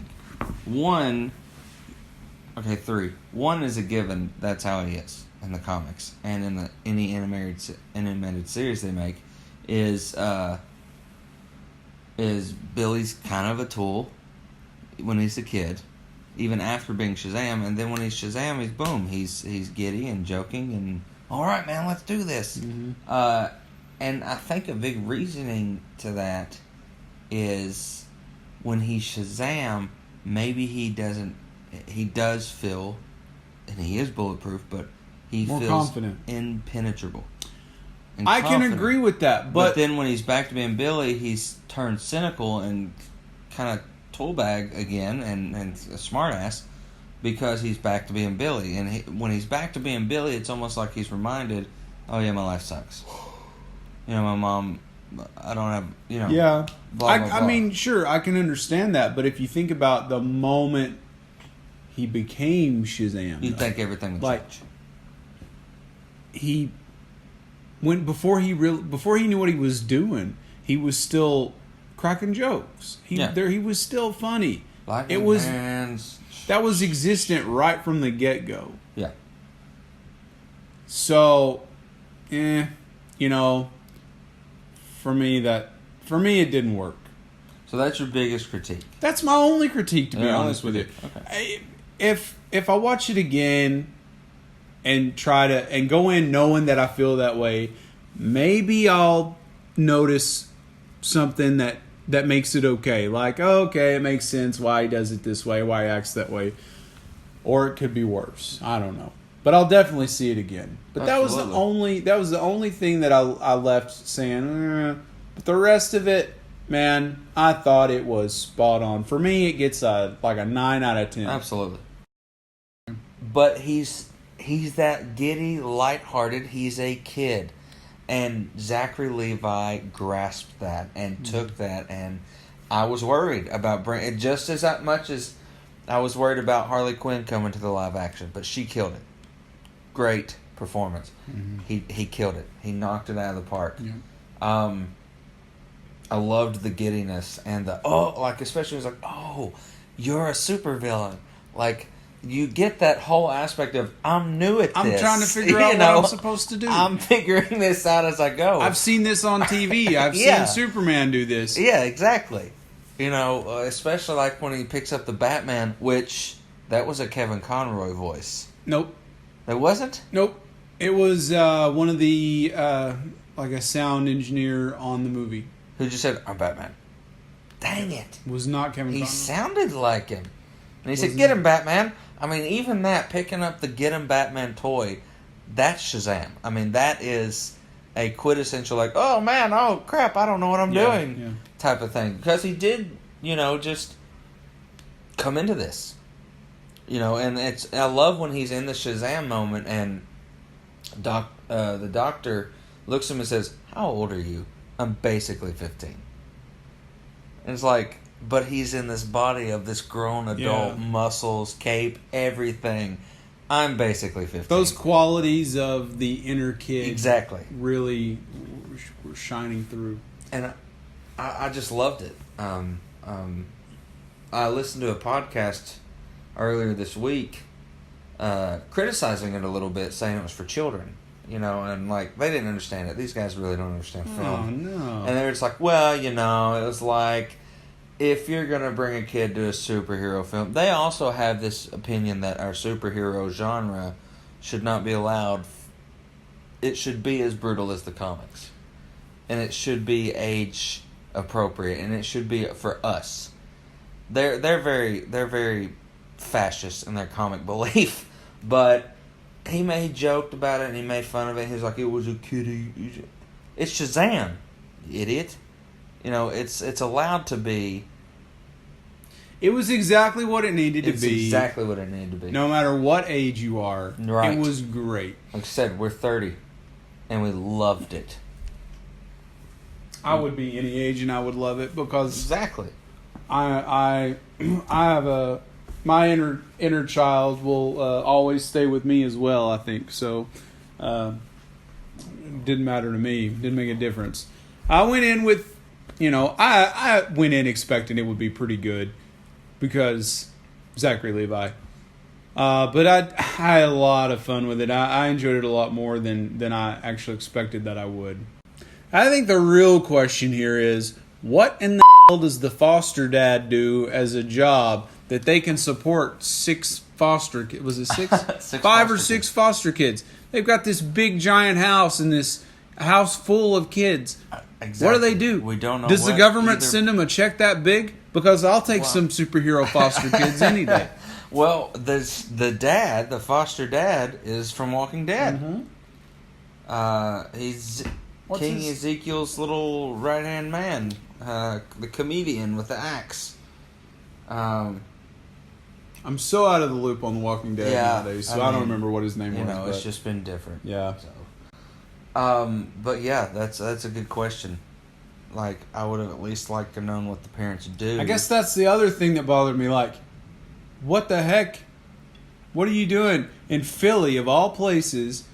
Three. One is a given. That's how he is in the comics and in any animated series they make. Is Billy's kind of a tool when he's a kid, even after being Shazam, and then when he's Shazam, he's giddy and joking and all right, man, let's do this. Mm-hmm. And I think a big reasoning to that is when he's Shazam, maybe he does feel, and he is bulletproof, but he more feels confident, impenetrable. I can agree with that, but then when he's back to being Billy, he's turned cynical and kind of toolbag again and a smartass because he's back to being Billy. And when he's back to being Billy, it's almost like he's reminded, oh yeah, my life sucks. You know, my mom, I don't have, you know. Yeah. Blah, blah, blah. I mean, sure, I can understand that, but if you think about the moment he became Shazam, you'd think everything would change. Before he knew what he was doing, he was still cracking jokes. He was still funny. That was existent right from the get-go. Yeah. So, you know, for me it didn't work. So that's your biggest critique. That's my only critique, to be honest with you. Okay. If I watch it again and try to and go in knowing that I feel that way, maybe I'll notice something that makes it okay. Like, oh, okay, it makes sense why he does it this way, why he acts that way. Or it could be worse. I don't know. But I'll definitely see it again. But that was the only thing that I left saying, but the rest of it, man, I thought it was spot on. For me, it gets like a 9 out of 10. Absolutely. But he's that giddy, lighthearted. He's a kid. And Zachary Levi grasped that and took that. And I was worried about bringing just as much as I was worried about Harley Quinn coming to the live action. But she killed it. Great performance. Mm-hmm. He killed it. He knocked it out of the park. Yeah. I loved the giddiness and especially it was like, oh, you're a supervillain. Like, you get that whole aspect of, I'm new at this. I'm trying to figure out what I'm supposed to do. I'm figuring this out as I go. I've seen this on TV. I've seen Superman do this. Yeah, exactly. You know, especially like when he picks up the Batman, which, that was a Kevin Conroy voice. Nope. It wasn't? Nope. It was one of the, like a sound engineer on the movie. Who just said, I'm Batman. Dang it. Was not Kevin Conroy. He sounded like him. And he said, get him, Batman. I mean, even that, picking up the Get Him Batman toy, that's Shazam. I mean, that is a quintessential, like, oh, man, oh, crap, I don't know what I'm doing type of thing. Because he did, you know, just come into this. You know, and I love when he's in the Shazam moment and the doctor looks at him and says, how old are you? I'm basically 15. And it's like, but he's in this body of this grown adult, muscles, cape, everything. I'm basically 15. Those qualities of the inner kid exactly really were shining through. And I just loved it. I listened to a podcast earlier this week criticizing it a little bit, saying it was for children. and like they didn't understand it. These guys really don't understand film. Oh no! And they were just like, well, it was like, if you're gonna bring a kid to a superhero film, they also have this opinion that our superhero genre should not be allowed. It should be as brutal as the comics, and it should be age appropriate, and it should be for us. They're very fascist in their comic belief, but he joked about it and he made fun of it. He was like, it was a kiddie. It's Shazam, you idiot. It's allowed to be. It was exactly what it needed to be. It's exactly what it needed to be. No matter what age you are, right. It was great. Like I said, we're 30, and we loved it. I would be any age and I would love it because exactly. I have my inner child will always stay with me as well. I think so. It didn't matter to me. Didn't make a difference. I went in with, I went in expecting it would be pretty good because Zachary Levi. But I had a lot of fun with it. I enjoyed it a lot more than I actually expected that I would. I think the real question here is, what in the hell does the foster dad do as a job that they can support 6 foster kids? Was it 6? 5 or 6 foster kids. They've got this big giant house and this house full of kids. Exactly. What do they do? We don't know. Does the government send them a check that big? Because I'll take some superhero foster kids any day. Well, the foster dad is from Walking Dead. Mm-hmm. He's King Ezekiel's little right-hand man, the comedian with the axe. I'm so out of the loop on The Walking Dead nowadays, so I don't remember what his name was. It's just been different. Yeah. So. But yeah, that's a good question. Like, I would have at least liked to known what the parents do. I guess that's the other thing that bothered me. Like, what the heck? What are you doing in Philly of all places?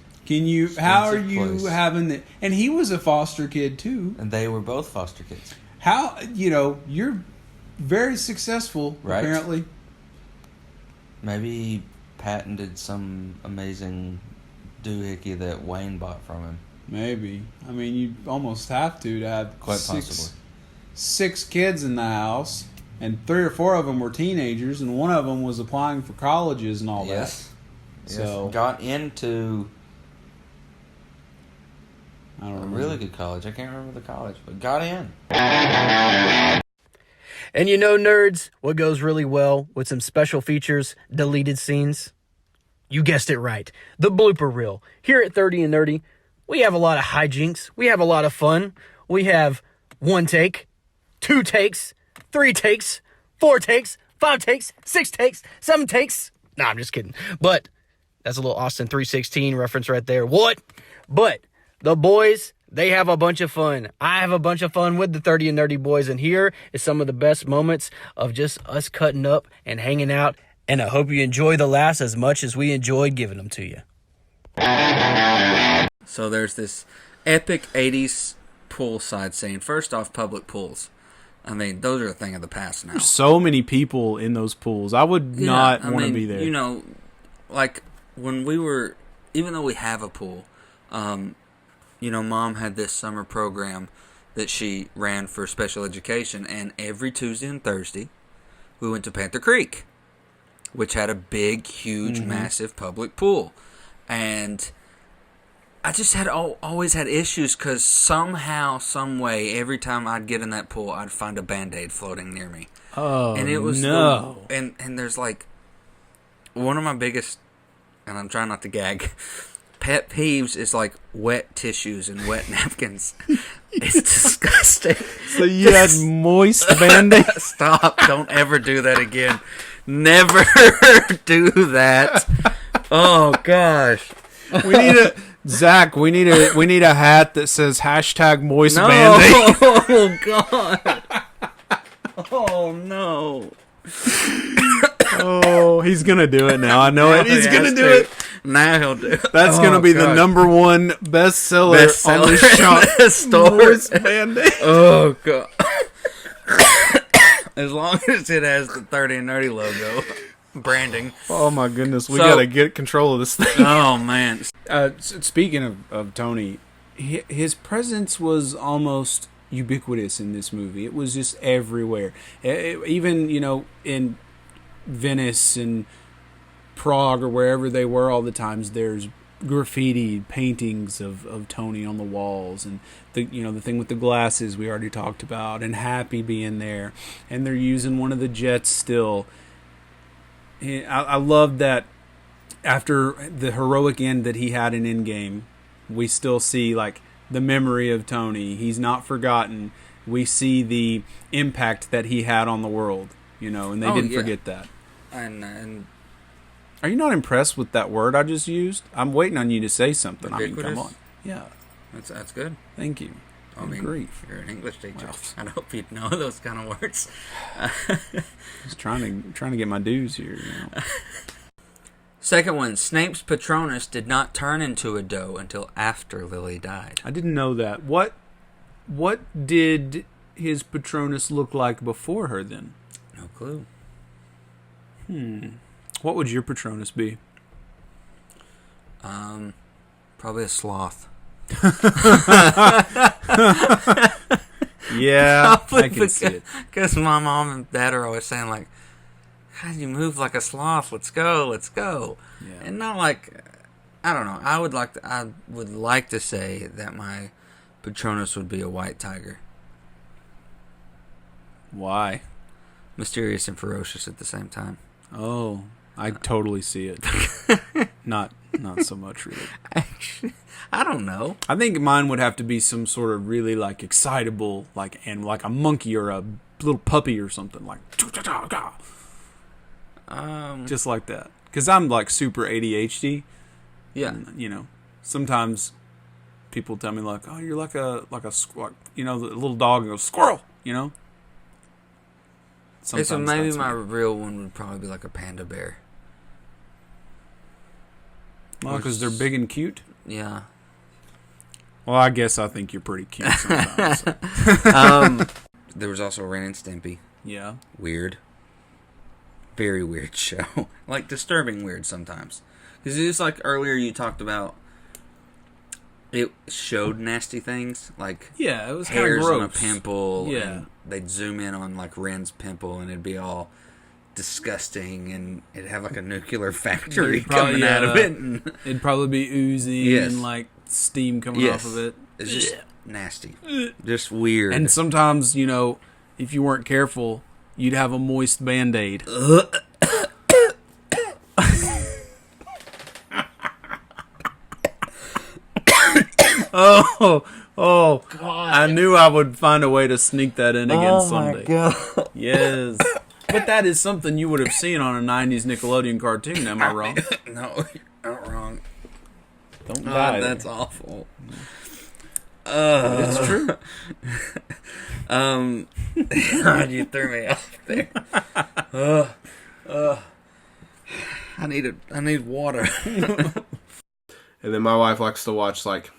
How are you having the? And he was a foster kid too. And they were both foster kids. How you're very successful apparently. Maybe he patented some amazing doohickey that Wayne bought from him. Maybe. I mean, you almost have to have possibly 6 kids in the house, and 3 or 4 of them were teenagers, and one of them was applying for colleges and all that. Yes. So got into. I don't remember. A really good college. I can't remember the college, but got in. And nerds, what goes really well with some special features, deleted scenes? You guessed it right. The blooper reel. Here at 30 and Nerdy, we have a lot of hijinks. We have a lot of fun. We have 1 take, 2 takes, 3 takes, 4 takes, 5 takes, 6 takes, 7 takes. Nah, I'm just kidding. But that's a little Austin 3:16 reference right there. What? But the boys, they have a bunch of fun. I have a bunch of fun with the 30 and Nerdy boys, and here is some of the best moments of just us cutting up and hanging out, and I hope you enjoy the laughs as much as we enjoyed giving them to you. So there's this epic 80s poolside scene. First off, public pools. I mean, those are a thing of the past now. There's so many people in those pools. I would not want to be there. Like when we were, even though we have a pool, Mom had this summer program that she ran for special education, and every Tuesday and Thursday, we went to Panther Creek, which had a big, huge, massive public pool. And I just always had issues because somehow, some way, every time I'd get in that pool, I'd find a Band-Aid floating near me. Oh, and it was no. And there's like, one of my biggest, and I'm trying not to gag, pet peeves is like wet tissues and wet napkins. It's disgusting. So you had moist Band-Aid? Stop. Don't ever do that again. Never do that. Oh, gosh. We need Zach, we need a hat that says #moist Band-Aid. Oh, God. Oh, no. Oh, he's going to do it now. I know it. He's going to do it. Now he'll do it. That's going to be the #1 bestseller on the shop. Moist Band-Aid. Oh, God. As long as it has the 30 and Nerdy logo. branding. Oh my goodness, we So- gotta get control of this thing. Oh man. Speaking of Tony, his presence was almost ubiquitous in this movie. It was just everywhere. Even, in Venice and Prague or wherever they were all the times, there's graffiti paintings of Tony on the walls, and the thing with the glasses we already talked about, and Happy being there, and they're using one of the jets still. I love that after the heroic end that he had in Endgame, we still see like the memory of Tony. He's not forgotten. We see the impact that he had on the world, and they didn't forget that. And Are you not impressed with that word I just used? I'm waiting on you to say something. I mean, come on. Yeah. that's good. Thank you. I mean, grief. You're an English teacher. Well. I hope you'd know those kind of words. Just trying to get my dues here. Second one, Snape's Patronus did not turn into a doe until after Lily died. I didn't know that. What did his Patronus look like before her then? No clue. What would your Patronus be? Probably a sloth. Yeah, I can see it. Because my mom and dad are always saying, like, how do you move like a sloth? Let's go. Yeah. And not like, I don't know. I would like to say that my Patronus would be a white tiger. Why? Mysterious and ferocious at the same time. Oh, I totally see it. Not so much, really. Actually, I don't know. I think mine would have to be some sort of really like excitable, like a monkey or a little puppy or something, like just like that. Because I'm like super ADHD. Yeah. And, sometimes people tell me like, "Oh, you're like a squirrel," the little dog goes squirrel, So maybe my real one would probably be like a panda bear. Well, because they're big and cute. Yeah. Well, I guess I think you're pretty cute sometimes. So. There was also Ren and Stimpy. Yeah. Weird. Very weird show. Like, disturbing weird sometimes. Because just like earlier you talked about, it showed nasty things. Like, yeah, it was kind of hairs gross on a pimple. Yeah. And they'd zoom in on, like, Ren's pimple, and it'd be all disgusting, and it'd have, like, a nucular factory coming out of it. And it'd probably be oozy and, like, steam coming off of it. It's just nasty. Just weird. And sometimes, if you weren't careful, you'd have a moist Band-Aid. Oh, God. I knew I would find a way to sneak that in again someday. Oh, my God. Yes. But that is something you would have seen on a 90s Nickelodeon cartoon, am I wrong? No, you're not wrong. Don't die. That's awful. It's true. God, you threw me off there. I need water. And then my wife likes to watch, like,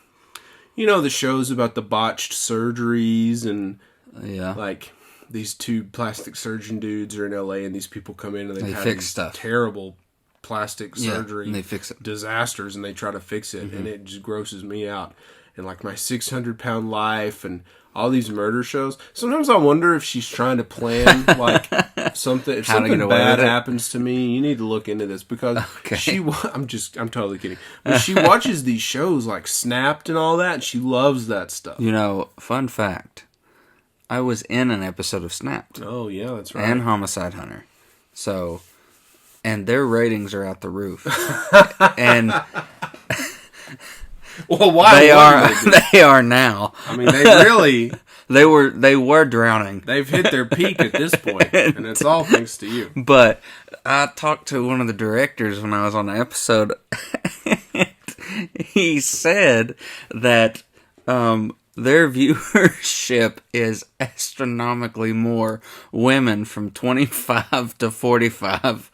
the shows about the botched surgeries and, like, these two plastic surgeon dudes are in LA and these people come in and they have fix these stuff. Terrible plastic surgery and they fix it. disasters and they try to fix it and it just grosses me out. And, like, My 600-Pound Life and all these murder shows. Sometimes I wonder if she's trying to plan, like, something. If something bad happens to me, you need to look into this because I'm totally kidding. But she watches these shows like Snapped and all that, and she loves that stuff. Fun fact. I was in an episode of Snapped. Oh, yeah, that's right. And Homicide Hunter. So, and their ratings are out the roof. And... Well, why they are now. I mean, they were drowning. They've hit their peak at this point, and it's all thanks to you. But I talked to one of the directors when I was on the episode. He said that their viewership is astronomically more women from 25 to 45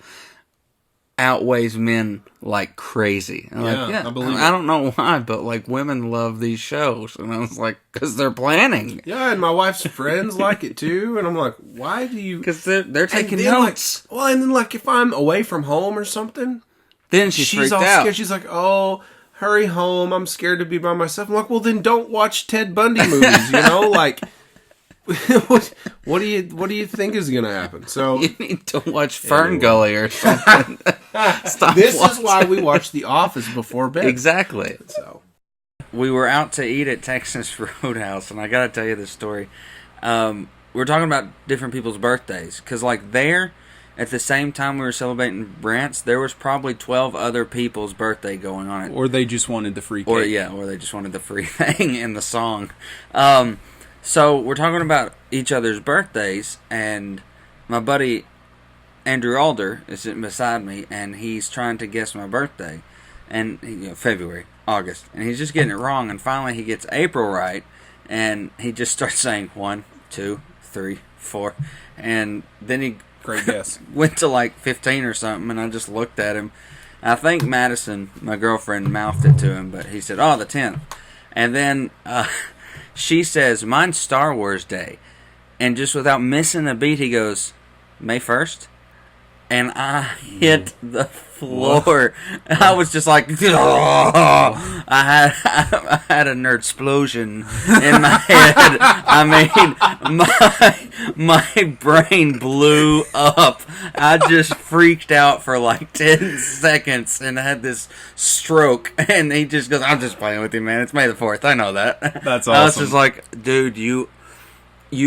outweighs men like crazy. And I believe it. I don't know why, but like women love these shows, and I was like, because they're planning. Yeah, and my wife's friends like it too, and I'm like, why do you? Because they're taking then, notes. Like, well, and then like if I'm away from home or something, Then she's freaked all out. scared. She's like, oh, hurry home. I'm scared to be by myself. I'm like, well, then don't watch Ted Bundy movies. Like. What do you think is going to happen? So You need to watch Fern Gully or something. Stop this watching. is why we watch The Office before bed. Exactly. So We were out to eat at Texas Roadhouse, and I got to tell you this story. We're talking about different people's birthdays, because like there, at the same time we were celebrating Brant's, there was probably 12 other people's birthday going on. Or they just wanted the free cake. Or they just wanted the free thing in the song. So we're talking about each other's birthdays, and my buddy Andrew Alder is sitting beside me, and he's trying to guess my birthday, and February, August, and he's just getting it wrong. And finally, he gets April right, and he just starts saying 1, 2, 3, 4, and then he Great guess. went to like 15 or something, and I just looked at him. I think Madison, my girlfriend, mouthed it to him, but he said, "Oh, the 10th," and then. She says, "Mine's Star Wars Day." And just without missing a beat, he goes, "May 1st?" And I hit the floor. I was just like, oh! I had a nerd explosion in my head. I mean, my brain blew up. I just freaked out for like 10 seconds and had this stroke. And he just goes, "I'm just playing with you, man. It's May the 4th. I know that." That's awesome. I was just like, dude, you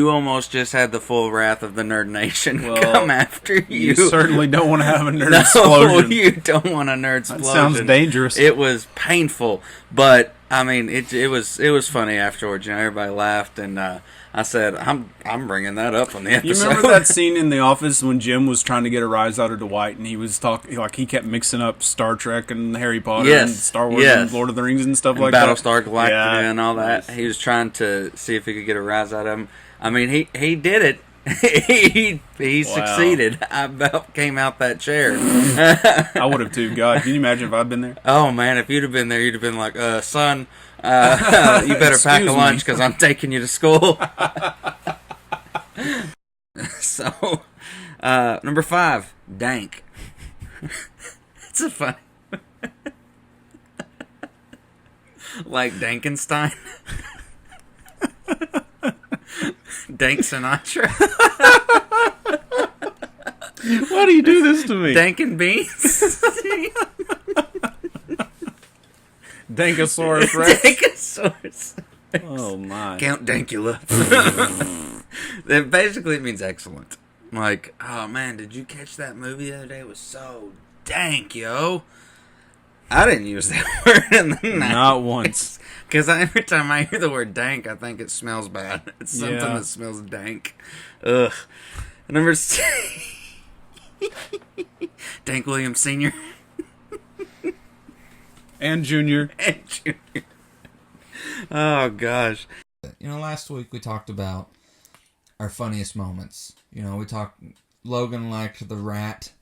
almost just had the full wrath of the Nerd Nation come after you. You certainly don't want to have a nerd explosion. No, you don't want a nerd explosion. That sounds dangerous. It was painful, but I mean, it was funny afterwards. Everybody laughed, and I said, I'm bringing that up on the episode. You remember that scene in The Office when Jim was trying to get a rise out of Dwight, and he was talking like he kept mixing up Star Trek and Harry Potter and Star Wars and Lord of the Rings and stuff like that, Battlestar Galactica and all that. He was trying to see if he could get a rise out of him. I mean, he did it. he succeeded. I about came out that chair. I would have too. God, can you imagine if I'd been there? Oh man, if you'd have been there, you'd have been like, "Son, you better pack a lunch because I'm taking you to school." So, number 5, dank. It's a fun, like Dankenstein. Dank Sinatra. Why do you do this to me? Dank and beans. Dankosaurus Rex. Dankosaurus. Oh my. Count Dankula. Basically, it means excellent. Like, oh man, did you catch that movie the other day? It was so dank, yo. I didn't use that word in the 90s. Not once. Because every time I hear the word dank, I think it smells bad. It's something Yeah. that smells dank. Ugh. Number 6. Dank Williams Sr. And Junior. And Junior. Oh, gosh. Last week we talked about our funniest moments. We talked, Logan liked the rat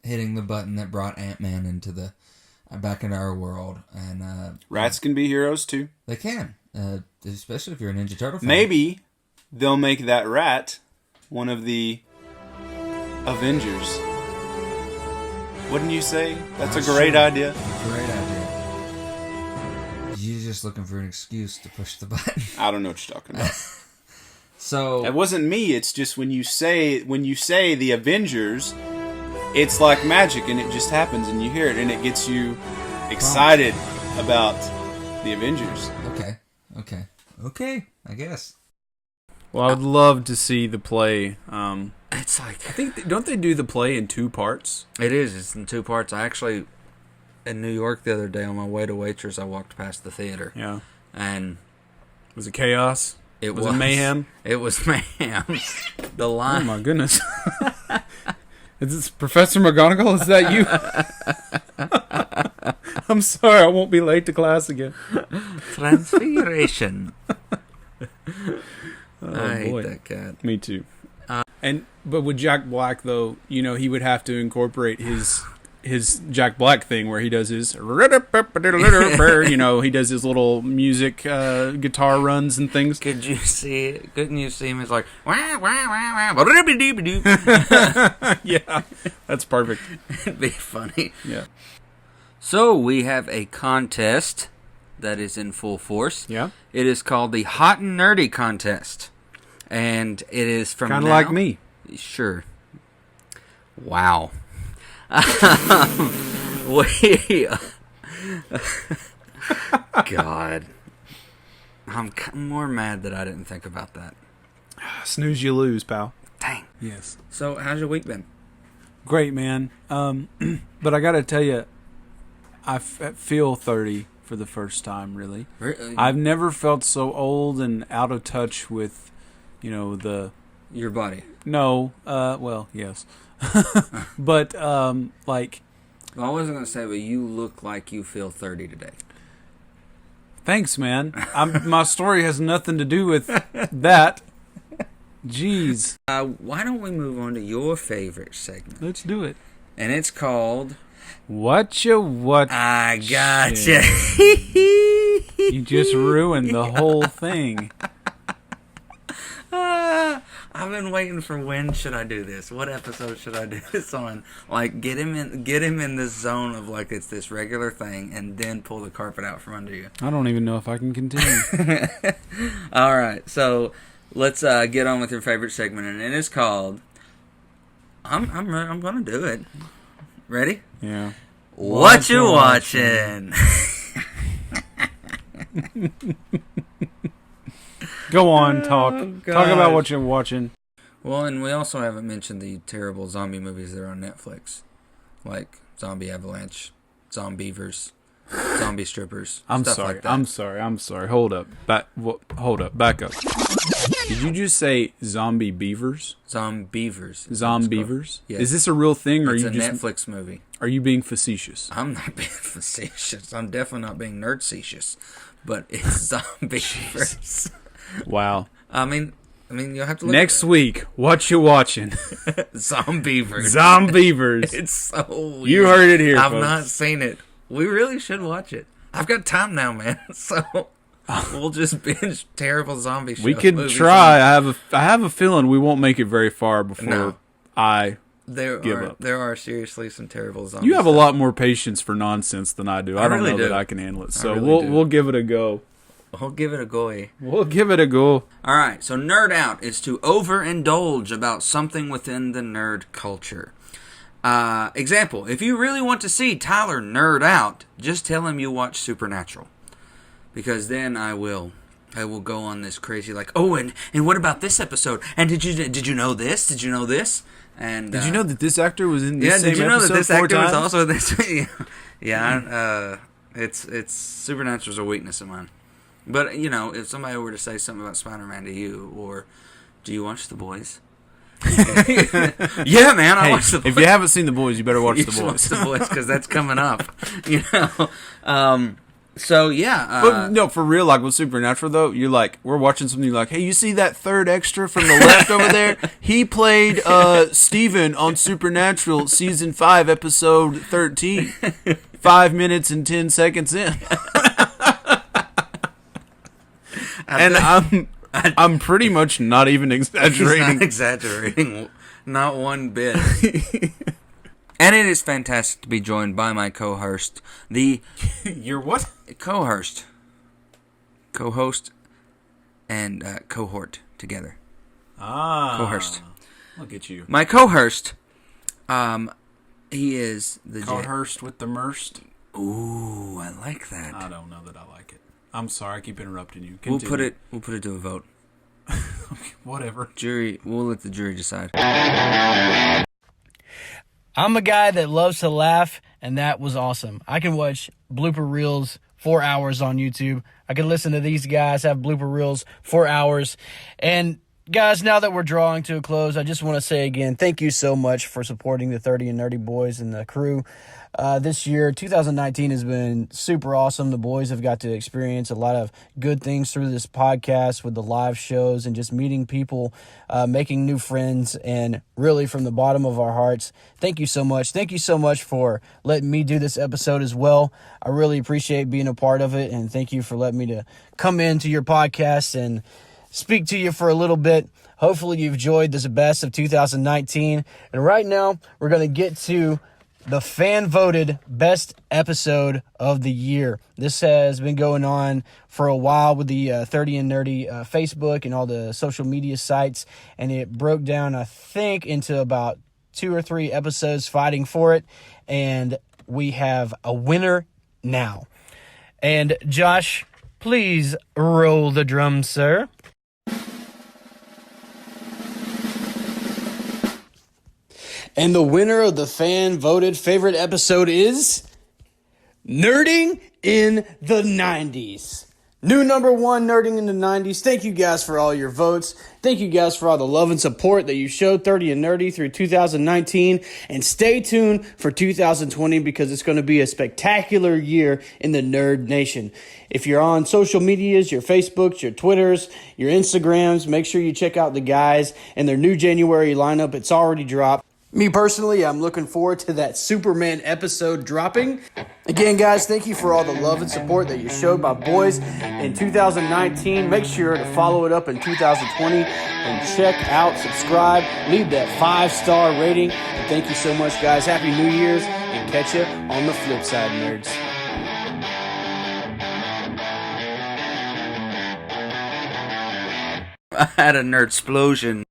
hitting the button that brought Ant-Man into back into our world. And Rats can be heroes too. they can, especially if you're a Ninja Turtle fan. Maybe they'll make that rat one of the Avengers. Wouldn't you say? That's a great idea. Great idea. You're just looking for an excuse to push the button. I don't know what you're talking about. So It wasn't me. It's just when you say the Avengers, it's like magic, and it just happens, and you hear it, and it gets you excited about the Avengers. Okay, I guess. Well, I would love to see the play. It's like... I think, don't they do the play in 2 parts? It is. It's in 2 parts. I actually, in New York the other day, on my way to Waitrose, I walked past the theater. Yeah. And... Was it chaos? It was it mayhem? It was mayhem. The line... Oh my goodness. Is this Professor McGonagall? Is that you? I'm sorry, I won't be late to class again. Transfiguration. Oh, I boy. hate that cat. Me too. But with Jack Black, though, he would have to incorporate his his Jack Black thing where he does his, you know, he does his little music guitar runs and things. Couldn't you see him? It's like, wah, wah, wah, wah, Yeah, that's perfect. it'd be funny. Yeah. So we have a contest that is in full force. Yeah. It is called the Hot and Nerdy Contest. And it is from Kind of like me. Sure. Wow. We... God. I'm more mad that I didn't think about that. Snooze, you lose, pal. Dang. Yes. So, how's your week been? Great, man. But I got to tell you, I feel 30 for the first time, really. I've never felt so old and out of touch with, you know, your body. No, well, yes. But, like... Well, I wasn't going to say, but you look like you feel 30 today. Thanks, man. My story has nothing to do with that. Jeez. Why don't we move on to your favorite segment? Let's do it. And it's called... What? I gotcha. You just ruined the whole thing. I've been waiting for when should I do this? What episode should I do this on? Like, get him in this zone of like it's this regular thing, and then pull the carpet out from under you. I don't even know if I can continue. All right, so let's get on with your favorite segment, and it is called. I'm gonna do it. Ready? Yeah. What you watching? Go on, talk. Talk about what you're watching. Well, and we also haven't mentioned the terrible zombie movies that are on Netflix, like Zombie Avalanche, Zombievers, Zombie Strippers. I'm stuff sorry. Like that. I'm sorry. Hold up. Back up. Did you just say zombie beavers? Zombievers. Zombievers? Yes. Is this a real thing, or It's are you a just Netflix movie. Are you being facetious? I'm not being facetious. I'm definitely not being nerdcetious, but it's Zombievers. Wow. I mean, you'll have to look Next week, what you watching? Zombievers. Zombievers. It's so weird. You heard it here, I've folks. not seen it. We really should watch it. I've got time now, man. So we'll just binge terrible zombie shows. We could try. I have a feeling we won't make it very far before I give up. There are seriously some terrible zombies. You have a lot more patience for nonsense than I do. I don't really know do. that I can handle it. So really we'll give it a go. We'll give it a go. We'll give it a go. All right, so nerd out is to overindulge about something within the nerd culture. Example, if you really want to see Tyler nerd out, just tell him you watch Supernatural. Because then I will go on this crazy like, oh, and what about this episode? And did you know this? Did you know this? And did you know that this actor was in this same did you know episode that this 4 actor times? was also in this? Yeah. It's Supernatural's a weakness of mine. But, you know, if somebody were to say something about Spider-Man to you, or do you watch The Boys? Yeah, man, I watch The Boys. If you haven't seen The Boys, you better watch The Boys. Watch The Boys, because that's coming up. You know? So, yeah. But no, for real, like with Supernatural, though, you're like, we're watching something, you're like, hey, you see that third extra from the left over there? He played Steven on Supernatural, Season 5, Episode 13. 5 minutes and 10 seconds in. And I'm pretty much not even exaggerating. He's not exaggerating. Not one bit. And it is fantastic to be joined by my co-host, Your what? Co-host and cohort together. Co-host. Look at you. My co-host, he is the Co-host with the Merst. Ooh, I like that. I don't know that I like it. I'm sorry, I keep interrupting you. We'll Continue. put it to a vote. Whatever. We'll let the jury decide. I'm a guy that loves to laugh, and that was awesome. I can watch blooper reels 4 hours on YouTube. I can listen to these guys have blooper reels 4 hours. And guys, now that we're drawing to a close, I just want to say again, thank you so much for supporting the 30 and Nerdy boys and the crew. This year, 2019, has been super awesome. The boys have got to experience a lot of good things through this podcast with the live shows and just meeting people, making new friends, and really from the bottom of our hearts, thank you so much. Thank you so much for letting me do this episode as well. I really appreciate being a part of it, and thank you for letting me to come into your podcast and speak to you for a little bit. Hopefully you've enjoyed this best of 2019. And right now, we're going to get to the fan-voted best episode of the year. This has been going on for a while with the 30 and Nerdy Facebook and all the social media sites, and it broke down, I think, into about 2 or 3 episodes fighting for it, and we have a winner now. And Josh, please roll the drums, sir. And the winner of the fan-voted favorite episode is Nerding in the 90s. New number 1, Nerding in the 90s. Thank you guys for all your votes. Thank you guys for all the love and support that you showed 30 and Nerdy through 2019. And stay tuned for 2020 because it's going to be a spectacular year in the Nerd Nation. If you're on social medias, your Facebooks, your Twitters, your Instagrams, make sure you check out the guys and their new January lineup. It's already dropped. Me personally, I'm looking forward to that Superman episode dropping. Again, guys, thank you for all the love and support that you showed my boys in 2019. Make sure to follow it up in 2020 and check out, subscribe, leave that 5-star rating. And thank you so much, guys. Happy New Year's, and catch you on the flip side, nerds. I had a nerd explosion.